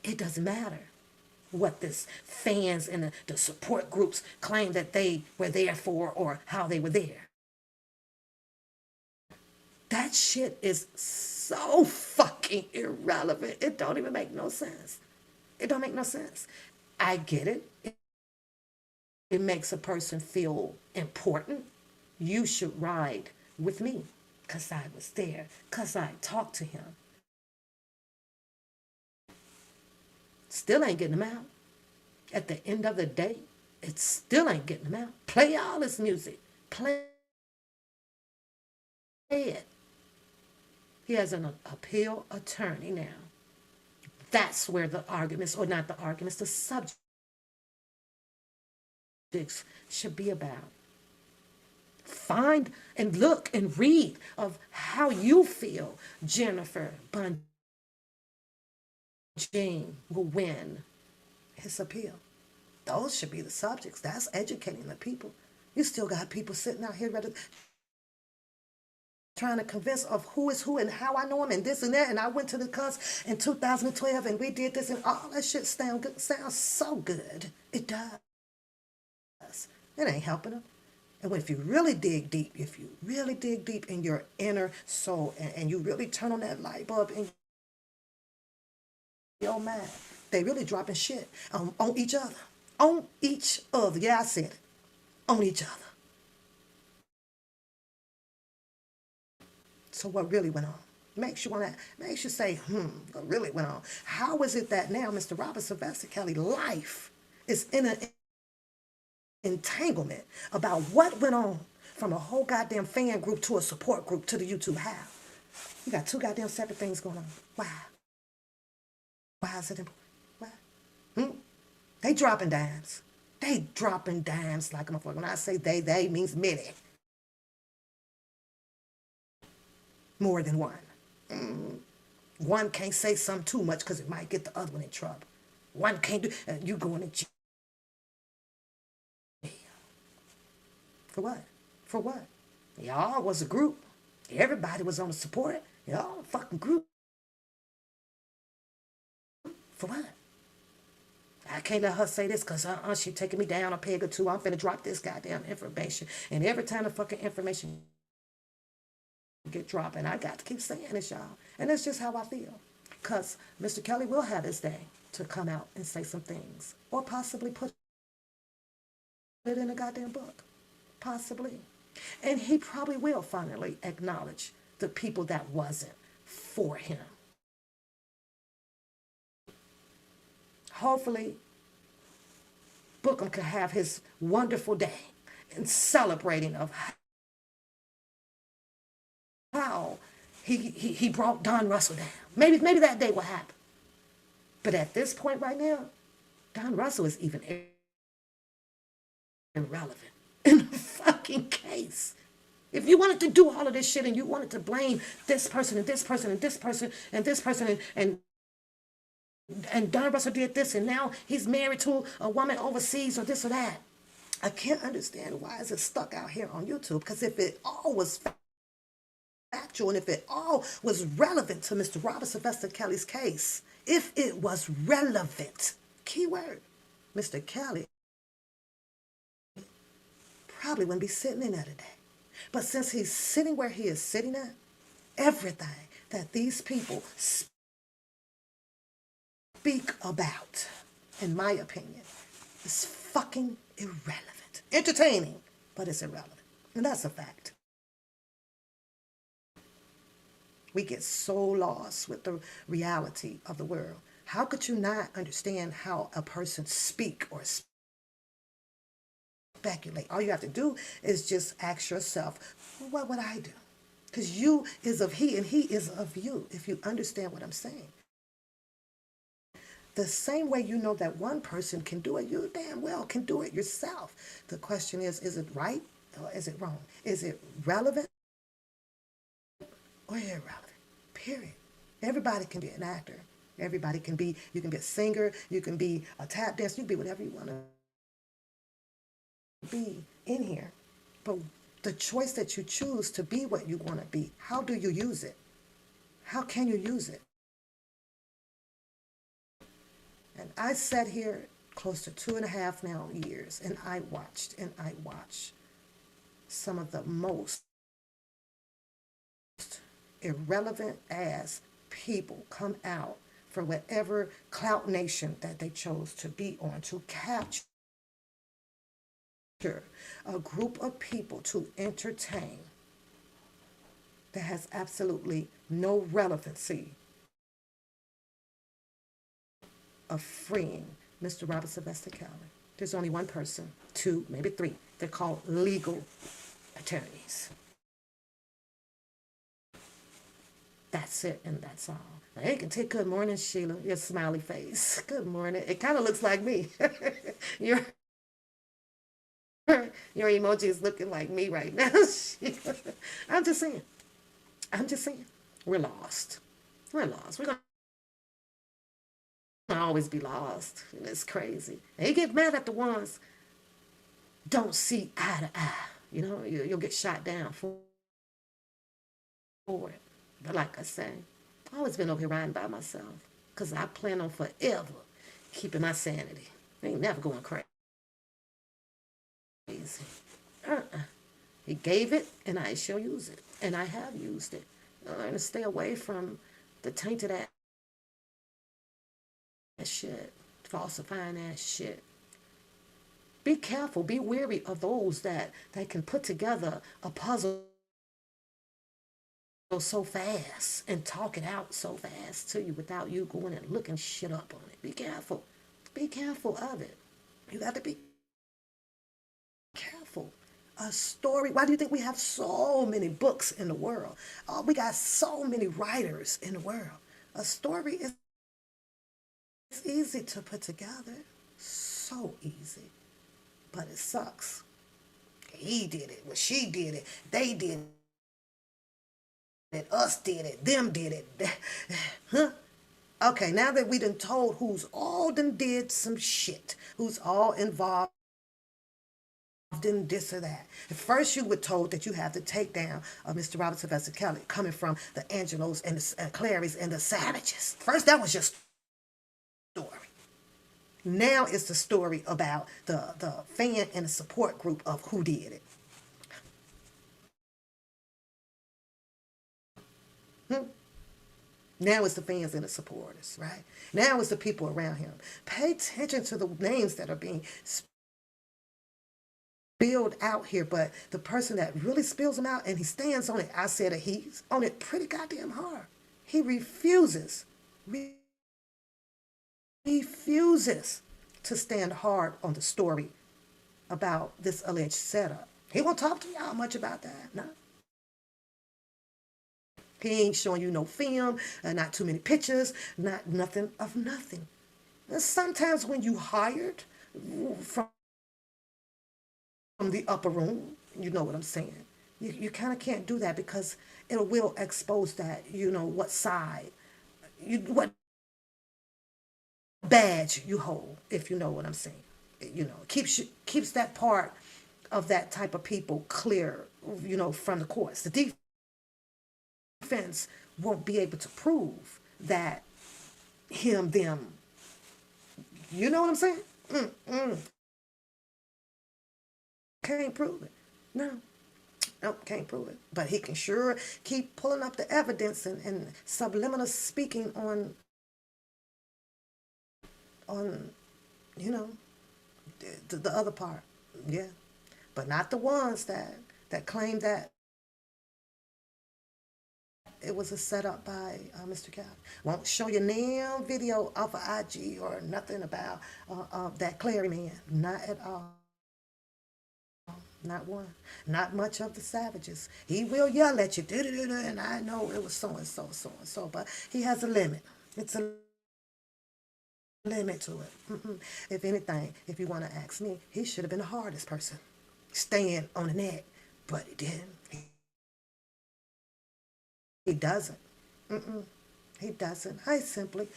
it doesn't matter what this fans and the support groups claim that they were there for or how they were there. That shit is so fucking irrelevant. It don't even make no sense. It don't make no sense. I get it. It makes a person feel important. You should ride with me because I was there, because I talked to him. Still ain't getting them out. At the end of the day, it still ain't getting them out. Play all this music. Play it. He has an appeal attorney now. That's where the arguments, or not the arguments, the subjects should be about. Find and look and read of how you feel Jennifer Bunjin will win his appeal. Those should be the subjects. That's educating the people. You still got people sitting out here ready, trying to convince of who is who and how I know him and this and that. And I went to the cuz in 2012 and we did this and all that shit sounds so good. It does. It ain't helping them. And if you really dig deep, in your inner soul and you really turn on that light bulb in your mind, they really dropping shit on each other. On each other. Yeah, I said it. On each other. So what really went on? Makes you say, what really went on? How is it that now Mr. Robert Sylvester Kelly's life is in an entanglement about what went on from a whole goddamn fan group to a support group to the YouTube how? You got two goddamn separate things going on. Why? Why is it important? Why? They dropping dimes. They dropping dimes like a motherfucker. When I say they means many. More than one. One can't say something too much because it might get the other one in trouble. One can't do, you going to jail. For what? For what? Y'all was a group. Everybody was on the support. Y'all a fucking group. For what? I can't let her say this because she taking me down a peg or two. I'm finna drop this goddamn information. And every time the fucking information get dropped, and I got to keep saying this, y'all. And that's just how I feel. Because Mr. Kelly will have his day to come out and say some things. Or possibly put it in a goddamn book. Possibly. And he probably will finally acknowledge the people that wasn't for him. Hopefully, Bookham could have his wonderful day in celebrating of how he brought Don Russell down. Maybe that day will happen. But at this point right now, Don Russell is even irrelevant in the fucking case. If you wanted to do all of this shit and you wanted to blame this person and this person and this person and this person and Don Russell did this and now he's married to a woman overseas or this or that, I can't understand why is it stuck out here on YouTube. Because if it all was factual and if it all was relevant to Mr. Robert Sylvester Kelly's case, if it was relevant, keyword, Mr. Kelly probably wouldn't be sitting in there today. But since he's sitting where he is sitting at, everything that these people speak about, in my opinion, is fucking irrelevant. Entertaining, but it's irrelevant. And that's a fact. We get so lost with the reality of the world. How could you not understand how a person speak or speculate? All you have to do is just ask yourself, what would I do? Because you is of he and he is of you, if you understand what I'm saying. The same way you know that one person can do it, you damn well can do it yourself. The question is it right or is it wrong? Is it relevant or irrelevant? Period. Everybody can be an actor. Everybody can be, you can be a singer, you can be a tap dancer, you can be whatever you want to be in here. But the choice that you choose to be what you want to be, how do you use it? How can you use it? And I sat here close to 2.5 now years, and I watched some of the most irrelevant ass people come out for whatever clout nation that they chose to be on, to capture a group of people to entertain that has absolutely no relevancy of freeing Mr. Robert Sylvester Kelly. There's only one person, 2, maybe 3. They're called legal attorneys. That's it, and that's all. Now, you can take good morning, Sheila, your smiley face. Good morning. It kind of looks like me. Your emoji is looking like me right now. I'm just saying. We're lost. We're going to always be lost. And it's crazy. And you get mad at the ones don't see eye to eye. You know, you'll get shot down for it. But like I say, I've always been over here riding by myself because I plan on forever keeping my sanity. I ain't never going crazy. He gave it, and I shall use it. And I have used it. Learn to stay away from the tainted ass shit, falsifying ass shit. Be careful. Be wary of those that can put together a puzzle so fast and talk it out so fast to you without you going and looking shit up on it. Be careful. Be careful of it. You got to be careful. A story. Why do you think we have so many books in the world? Oh, we got so many writers in the world. A story is easy to put together. So easy. But it sucks. He did it. Well, she did it. They did it. Us did it, them did it. Huh? Okay, now that we done told who's all done did some shit, who's all involved in this or that. At first you were told that you have to take down Mr. Robert Sylvester Kelly, coming from the Angelos and the Clarys and the Savages. First, that was your story. Now it's the story about the fan and the support group of who did it. Now it's the fans and the supporters, right? Now it's the people around him. Pay attention to the names that are being spilled out here, but the person that really spills them out and he stands on it, I said that he's on it pretty goddamn hard. He refuses to stand hard on the story about this alleged setup. He won't talk to y'all much about that, no. He ain't showing you no film, not too many pictures, nothing of nothing. And sometimes when you hired from the upper room, you know what I'm saying, you kind of can't do that because it will expose that, you know, what side, what badge you hold, if you know what I'm saying. You know, keeps that part of that type of people clear, you know, from the courts. The defense won't be able to prove that them, you know what I'm saying? Can't prove it. No, can't prove it. But he can sure keep pulling up the evidence and subliminal speaking on on, you know, the other part, yeah, but not the ones that claim that it was a setup by Mr. Cali. Won't show you no video off of IG or nothing about that Clary man. Not at all. Not one. Not much of the Savages. He will yell at you, and I know it was so-and-so, so-and-so, but he has a limit. It's a limit to it. If anything, if you want to ask me, he should have been the hardest person staying on the net, but he didn't. He doesn't. He doesn't. I simply,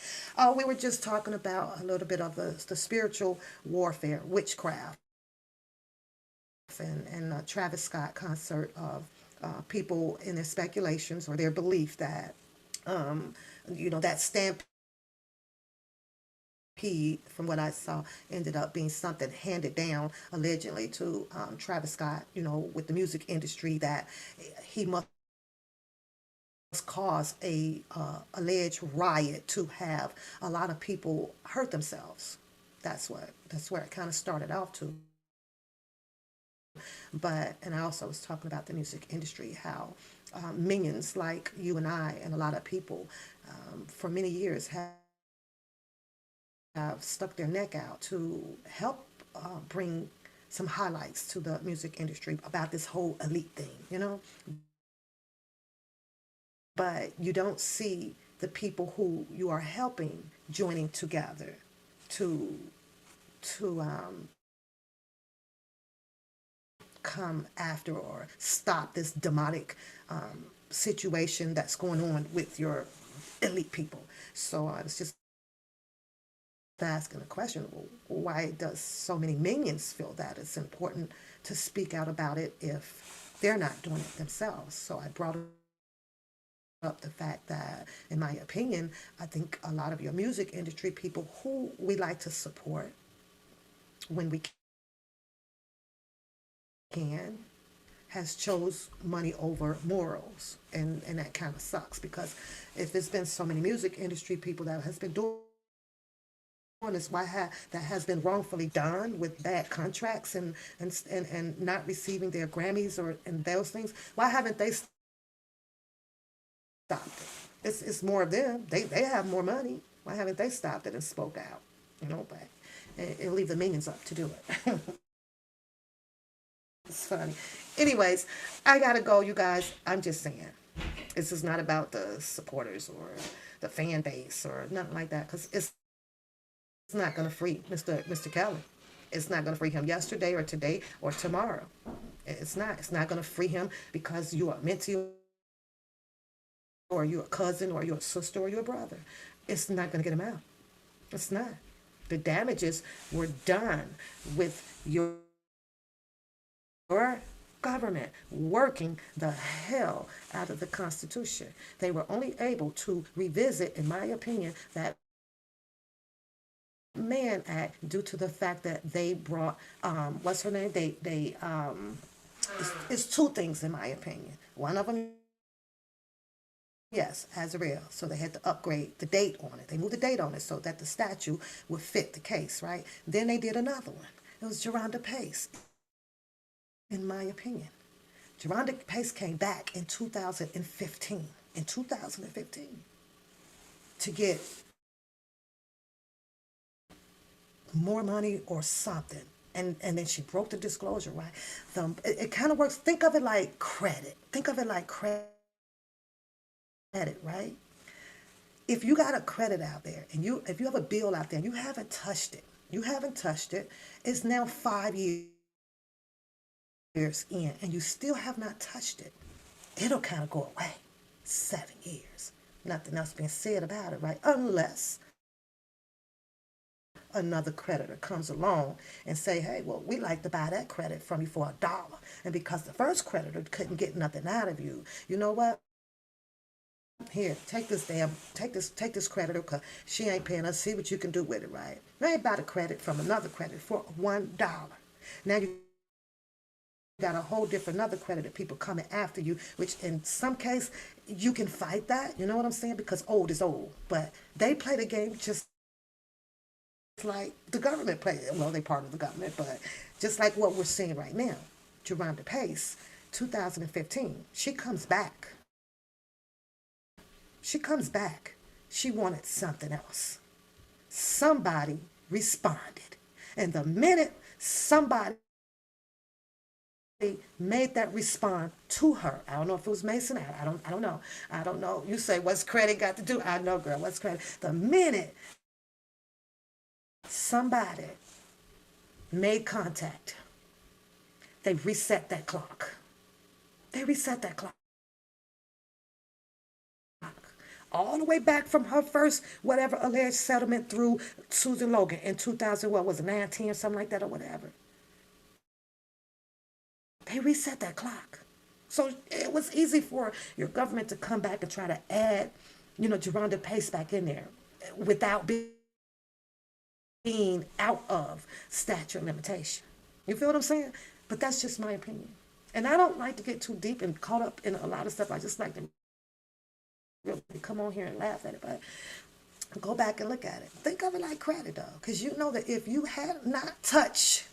we were just talking about a little bit of the spiritual warfare, witchcraft, and Travis Scott concert of people in their speculations or their belief that, you know, that stampede, from what I saw, ended up being something handed down allegedly to Travis Scott, you know, with the music industry, that he must cause a alleged riot to have a lot of people hurt themselves. That's where it kind of started off to. But, and I also was talking about the music industry, how minions like you and I and a lot of people for many years have stuck their neck out to help bring some highlights to the music industry about this whole elite thing, you know. But you don't see the people who you are helping joining together to come after or stop this demonic situation that's going on with your elite people. So I was just asking the question, why does so many minions feel that it's important to speak out about it if they're not doing it themselves? So I brought up the fact that, in my opinion, I think a lot of your music industry people who we like to support when we can has chose money over morals, and that kind of sucks, because if there's been so many music industry people that has been doing this, that has been wrongfully done with bad contracts and not receiving their Grammys and those things, why haven't they stopped it? It's more of them. They have more money. Why haven't they stopped it and spoke out? You know, but it'll leave the minions up to do it. It's funny. Anyways, I gotta go, you guys. I'm just saying, this is not about the supporters or the fan base or nothing like that, because it's not gonna free Mr. Kelly. It's not gonna free him yesterday or today or tomorrow. It's not. It's not gonna free him because you are mentee or you're a cousin or you're a sister or you're a brother. It's not gonna get him out. It's not. The damages were done with your government working the hell out of the Constitution. They were only able to revisit, in my opinion, that Mann Act due to the fact that they brought what's her name? It's two things, in my opinion. One of them, yes, Azarel. So they had to upgrade the date on it. They moved the date on it so that the statute would fit the case, right? Then they did another one. It was Jerhonda Pace. In my opinion, Jerhonda Pace came back in 2015. In 2015, to get more money or something, and then she broke the disclosure, right? It kind of works. Think of it like credit. Think of it like credit, right? If you got a credit out there, and if you have a bill out there, and you haven't touched it, it's now 5 years in, and you still have not touched it, it'll kind of go away. 7 years. Nothing else being said about it, right? Unless another creditor comes along and say, hey, well, we'd like to buy that credit from you for $1. And because the first creditor couldn't get nothing out of you, you know what? Here, take this creditor, because she ain't paying us. See what you can do with it, right? They buy the credit from another creditor for $1. Now you got a whole different other creditor, people coming after you, which in some case you can fight that, you know what I'm saying, because old is old, but they play the game just like the government play. Well, they part of the government, but just like what we're seeing right now, Jerhonda Pace, 2015, she comes back. She comes back. She wanted something else. Somebody responded. And the minute somebody made that respond to her, I don't know if it was Mason, I don't know. I don't know. You say, what's credit got to do? I know, girl, what's credit? The minute somebody made contact, they reset that clock. They reset that clock. All the way back from her first, whatever, alleged settlement through Susan Logan in 2000, what was it, 19 or something like that or whatever. They reset that clock. So it was easy for your government to come back and try to add, Jerhonda Pace back in there without being out of statute of limitation. You feel what I'm saying? But that's just my opinion. And I don't like to get too deep and caught up in a lot of stuff. I just like to really come on here and laugh at it, but go back and look at it. Think of it like credit, though, because you know that if you had not touched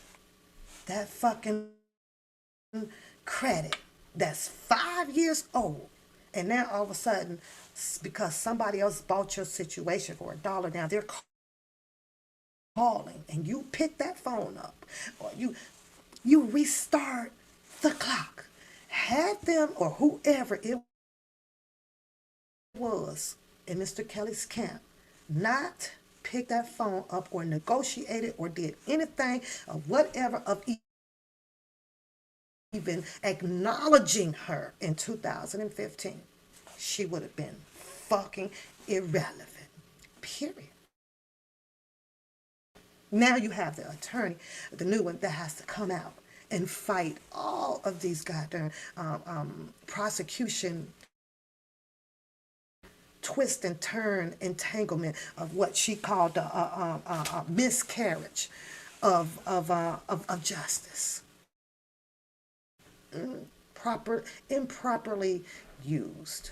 that fucking credit that's 5 years old, and now all of a sudden, because somebody else bought your situation for $1, now they're calling, and you pick that phone up, or you restart the clock. Had them or whoever it was in Mr. Kelly's camp not pick that phone up or negotiated or did anything of whatever of even acknowledging her in 2015, she would have been fucking irrelevant. Period. Now you have the attorney, the new one, that has to come out and fight all of these goddamn prosecution twist and turn entanglement of what she called a miscarriage of justice. Improperly used.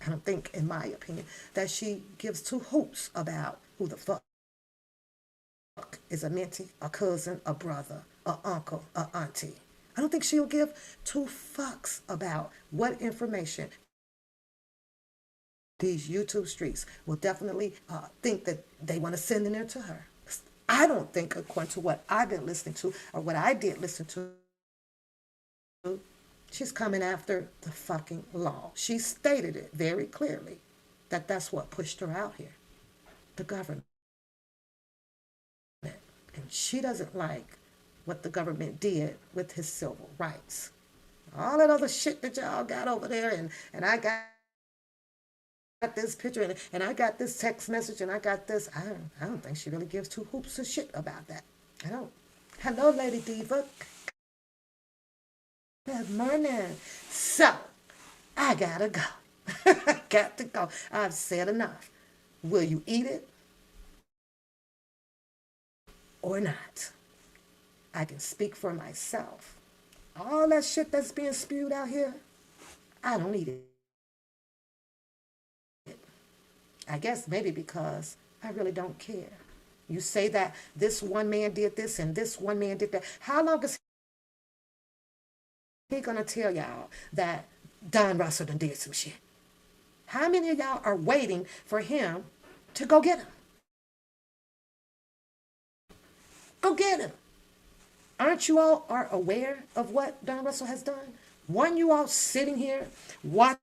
I don't think, in my opinion, that she gives two hoots about who the fuck is a mentee, a cousin, a brother, a uncle, a auntie. I don't think she'll give two fucks about what information these YouTube streets will definitely think that they want to send in there to her. I don't think, according to what I've been listening to or what I did listen to, she's coming after the fucking law. She stated it very clearly that that's what pushed her out here, the government. And she doesn't like what the government did with his civil rights. All that other shit that y'all got over there, and I got this picture, and I got this text message, and I got this. I don't think she really gives two hoops of shit about that. I don't. Hello, Lady Diva. Good morning. So, I gotta go. I got to go. I've said enough. Will you eat it or not? I can speak for myself. All that shit that's being spewed out here, I don't eat it. I guess maybe because I really don't care. You say that this one man did this and this one man did that. How long is he gonna tell y'all that Don Russell done did some shit? How many of y'all are waiting for him to go get him? Go get him. Aren't you all are aware of what Don Russell has done? Weren't you all sitting here watching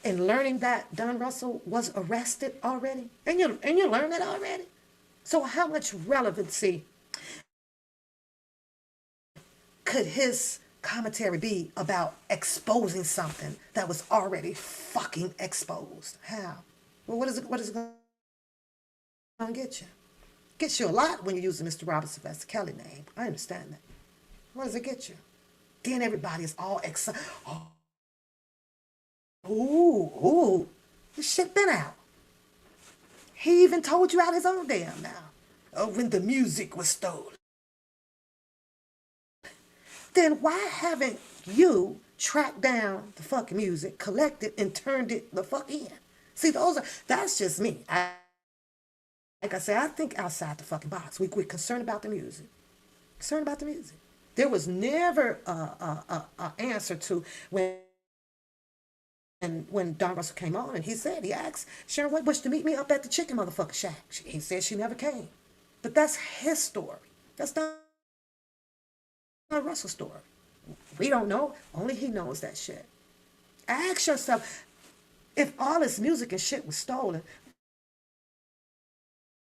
and learning that Don Russell was arrested already? And you learned it already? So how much relevancy could his commentary be about exposing something that was already fucking exposed? How? Well, what is it going to get you? Gets you a lot when you're using Mr. Robert Sylvester Kelly name. I understand that. What does it get you? Then everybody is all excited. Ooh, this shit been out. He even told you out his own damn now. When the music was stolen. Then why haven't you tracked down the fucking music, collected and turned it the fuck in? See, that's just me. like I said, I think outside the fucking box. We're concerned about the music. Concerned about the music. There was never a answer to when Don Russell came on, and he asked Sharon White Bush to meet me up at the chicken motherfucker shack. He said she never came. But that's his story. That's Don Russell's story. We don't know. Only he knows that shit. Ask yourself, if all his music and shit was stolen,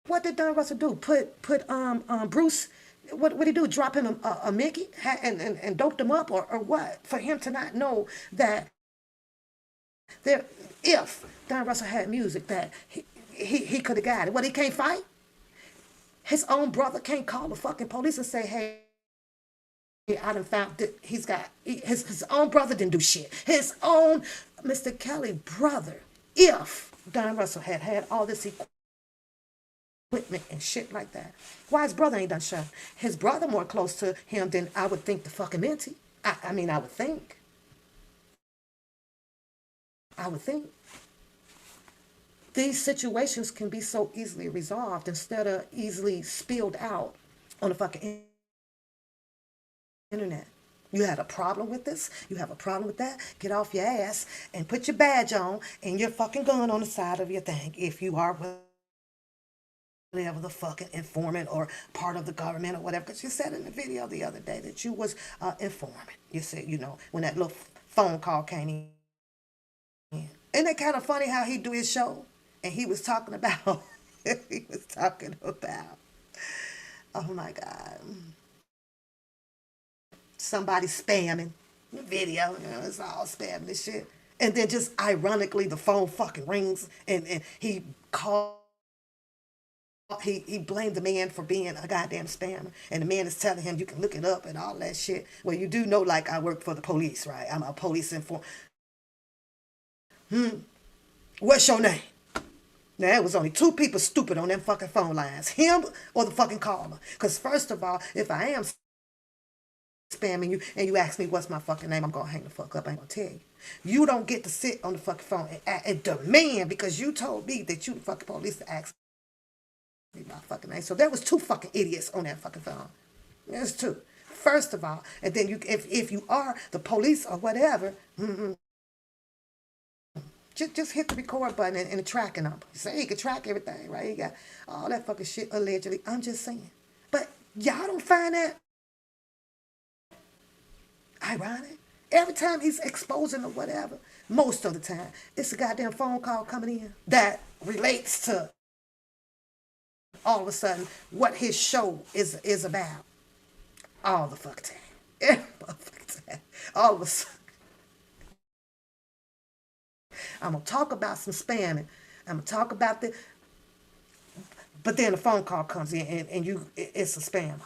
what did Don Russell do? Put Bruce, what did he do? Drop him a Mickey and doped him up or what? For him to not know that if Don Russell had music that he could have got it. What, he can't fight? His own brother can't call the fucking police and say, hey, I done found that his own brother didn't do shit. His own Mr. Kelly brother, if Don Russell had all this equipment and shit like that, why his brother ain't done shit? His brother more close to him than I would think the fucking Minty. I mean, I would think. These situations can be so easily resolved instead of easily spilled out on the fucking internet. You had a problem with this? You have a problem with that? Get off your ass and put your badge on and your fucking gun on the side of your thing if you are whatever the fucking informant or part of the government or whatever. Because you said in the video the other day that you was informant. You said, when that little phone call came in. Isn't it kind of funny how he do his show? And he was talking about, oh my God, somebody spamming the video, it's all spamming and shit. And then just ironically, the phone fucking rings and he called, he blamed the man for being a goddamn spammer. And the man is telling him, you can look it up and all that shit. Well, you do know, like, I work for the police, right? I'm a police informant. What's your name? Now, it was only two people stupid on them fucking phone lines. Him or the fucking caller. Because first of all, if I am spamming you and you ask me what's my fucking name, I'm going to hang the fuck up. I ain't going to tell you. You don't get to sit on the fucking phone and demand because you told me that you the fucking police to ask me my fucking name. So there was two fucking idiots on that fucking phone. There's two. First of all, and then if you are the police or whatever, just hit the record button and the tracking number. Say he can track everything, right? He got all that fucking shit allegedly. I'm just saying. But y'all don't find that ironic? Every time he's exposing or whatever, most of the time, it's a goddamn phone call coming in that relates to all of a sudden what his show is about. All the fucking time. Every motherfucking time. All of a sudden. I'm going to talk about some spamming. I'm going to talk about the... But then the phone call comes in and it's a spam.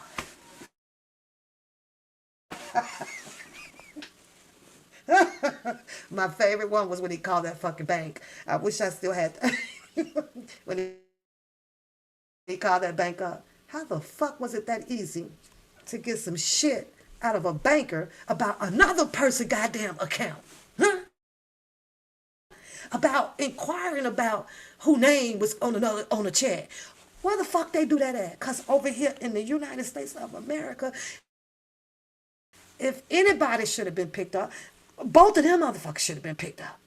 My favorite one was when he called that fucking bank. I wish I still had... when he called that bank up. How the fuck was it that easy to get some shit out of a banker about another person's goddamn account? Huh? About inquiring about who name was on a check. Where the fuck they do that at? Because over here in the United States of America, if anybody should have been picked up, both of them motherfuckers should have been picked up.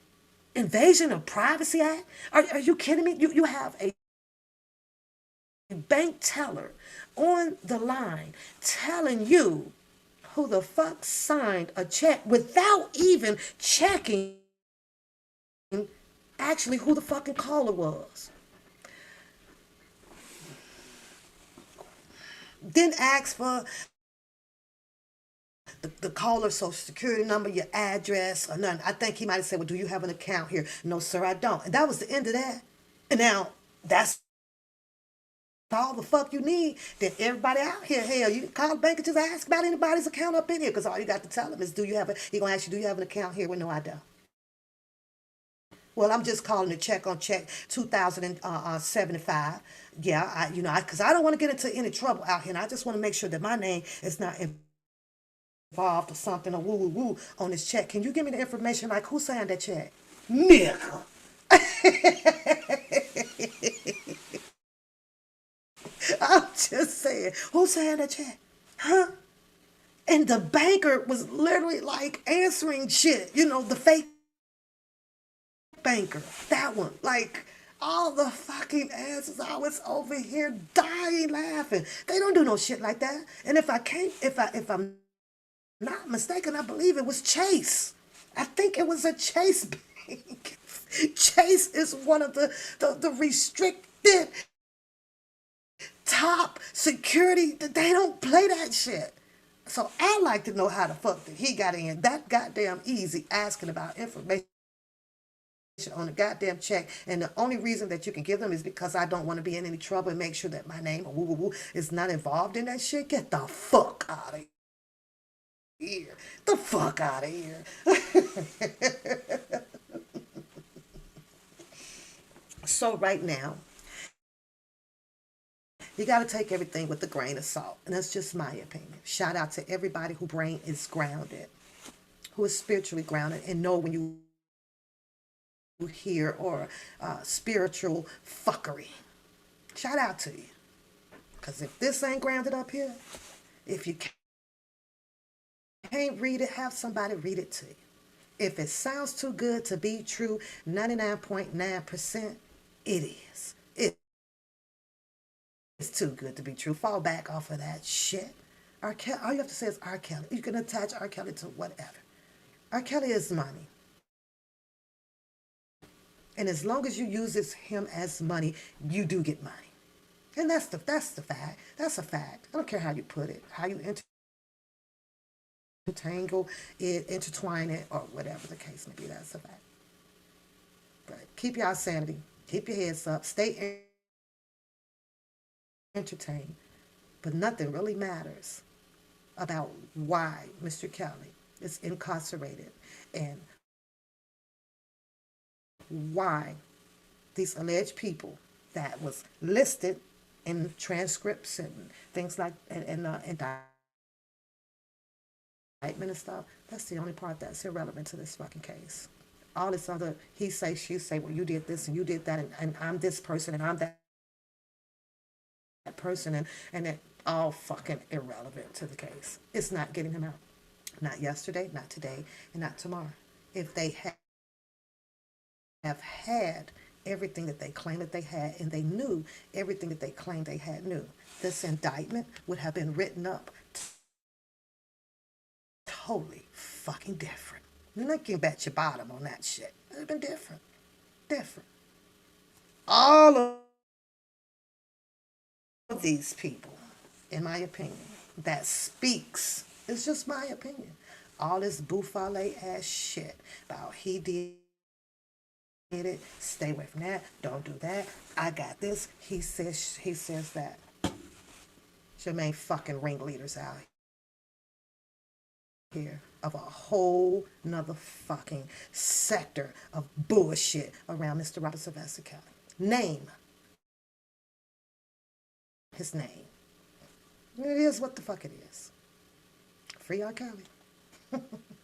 Invasion of Privacy Act? Are you kidding me? You have a bank teller on the line telling you who the fuck signed a check without even checking actually who the fucking caller was. Didn't ask for the caller's social security number, your address, or nothing. I think he might have said, well, do you have an account here? No, sir, I don't. And that was the end of that. And now, that's all the fuck you need. Then everybody out here, hell, you call the bank and just ask about anybody's account up in here, because all you got to tell them is, he going to ask you, do you have an account here? Well, no, I don't. Well, I'm just calling to check on check 2075. Yeah, because I don't want to get into any trouble out here. And I just want to make sure that my name is not involved or something or woo on this check. Can you give me the information like who signed that check? Nigga. just saying, who's saying the chat? Huh? And the banker was literally like answering shit, you know, the fake banker, that one, like all the fucking answers. I was over here dying laughing. They don't do no shit like that. And if I'm not mistaken, I believe it was Chase. I think it was a Chase bank. Chase is one of the restricted top security. They don't play that shit. So I like to know how the fuck that he got in that goddamn easy asking about information on the goddamn check. And the only reason that you can give them is because I don't want to be in any trouble and make sure that my name is not involved in that shit. Get the fuck out of here. The fuck out of here. So right now, you got to take everything with a grain of salt. And that's just my opinion. Shout out to everybody whose brain is grounded, who is spiritually grounded, and know when you hear or spiritual fuckery. Shout out to you. Because if this ain't grounded up here, if you can't read it, have somebody read it to you. If it sounds too good to be true, 99.9%, it is. It's too good to be true. Fall back off of that shit. R. Kelly, all you have to say is R. Kelly. You can attach R. Kelly to whatever. R. Kelly is money. And as long as you use him as money, you do get money. And that's the fact. That's a fact. I don't care how you put it, how you intertangle it, intertwine it, or whatever the case may be. That's a fact. But keep your sanity. Keep your heads up. Stay entertained. But nothing really matters about why Mr. Kelly is incarcerated and why these alleged people that was listed in transcripts and things like indictment and stuff, that's the only part that's irrelevant to this fucking case. All this other he say, she say, well, you did this and you did that, and I'm this person and I'm that person, and it all fucking irrelevant to the case. It's not getting him out. Not yesterday, not today, and not tomorrow. If they have had everything that they claimed that they had, and they knew everything that they claimed they had knew, this indictment would have been written up totally fucking different. You're not getting bet your bottom on that shit. It would have been different. Different. All of these people, in my opinion, that speaks, it's just my opinion, all this buffale ass shit about he did it, stay away from that, don't do that, I got this, he says that. Jermaine fucking ringleaders out here of a whole nother fucking sector of bullshit around Mr. Robert Sylvester Kelly. Name his name. It is what the fuck it is. Free R. Kelly.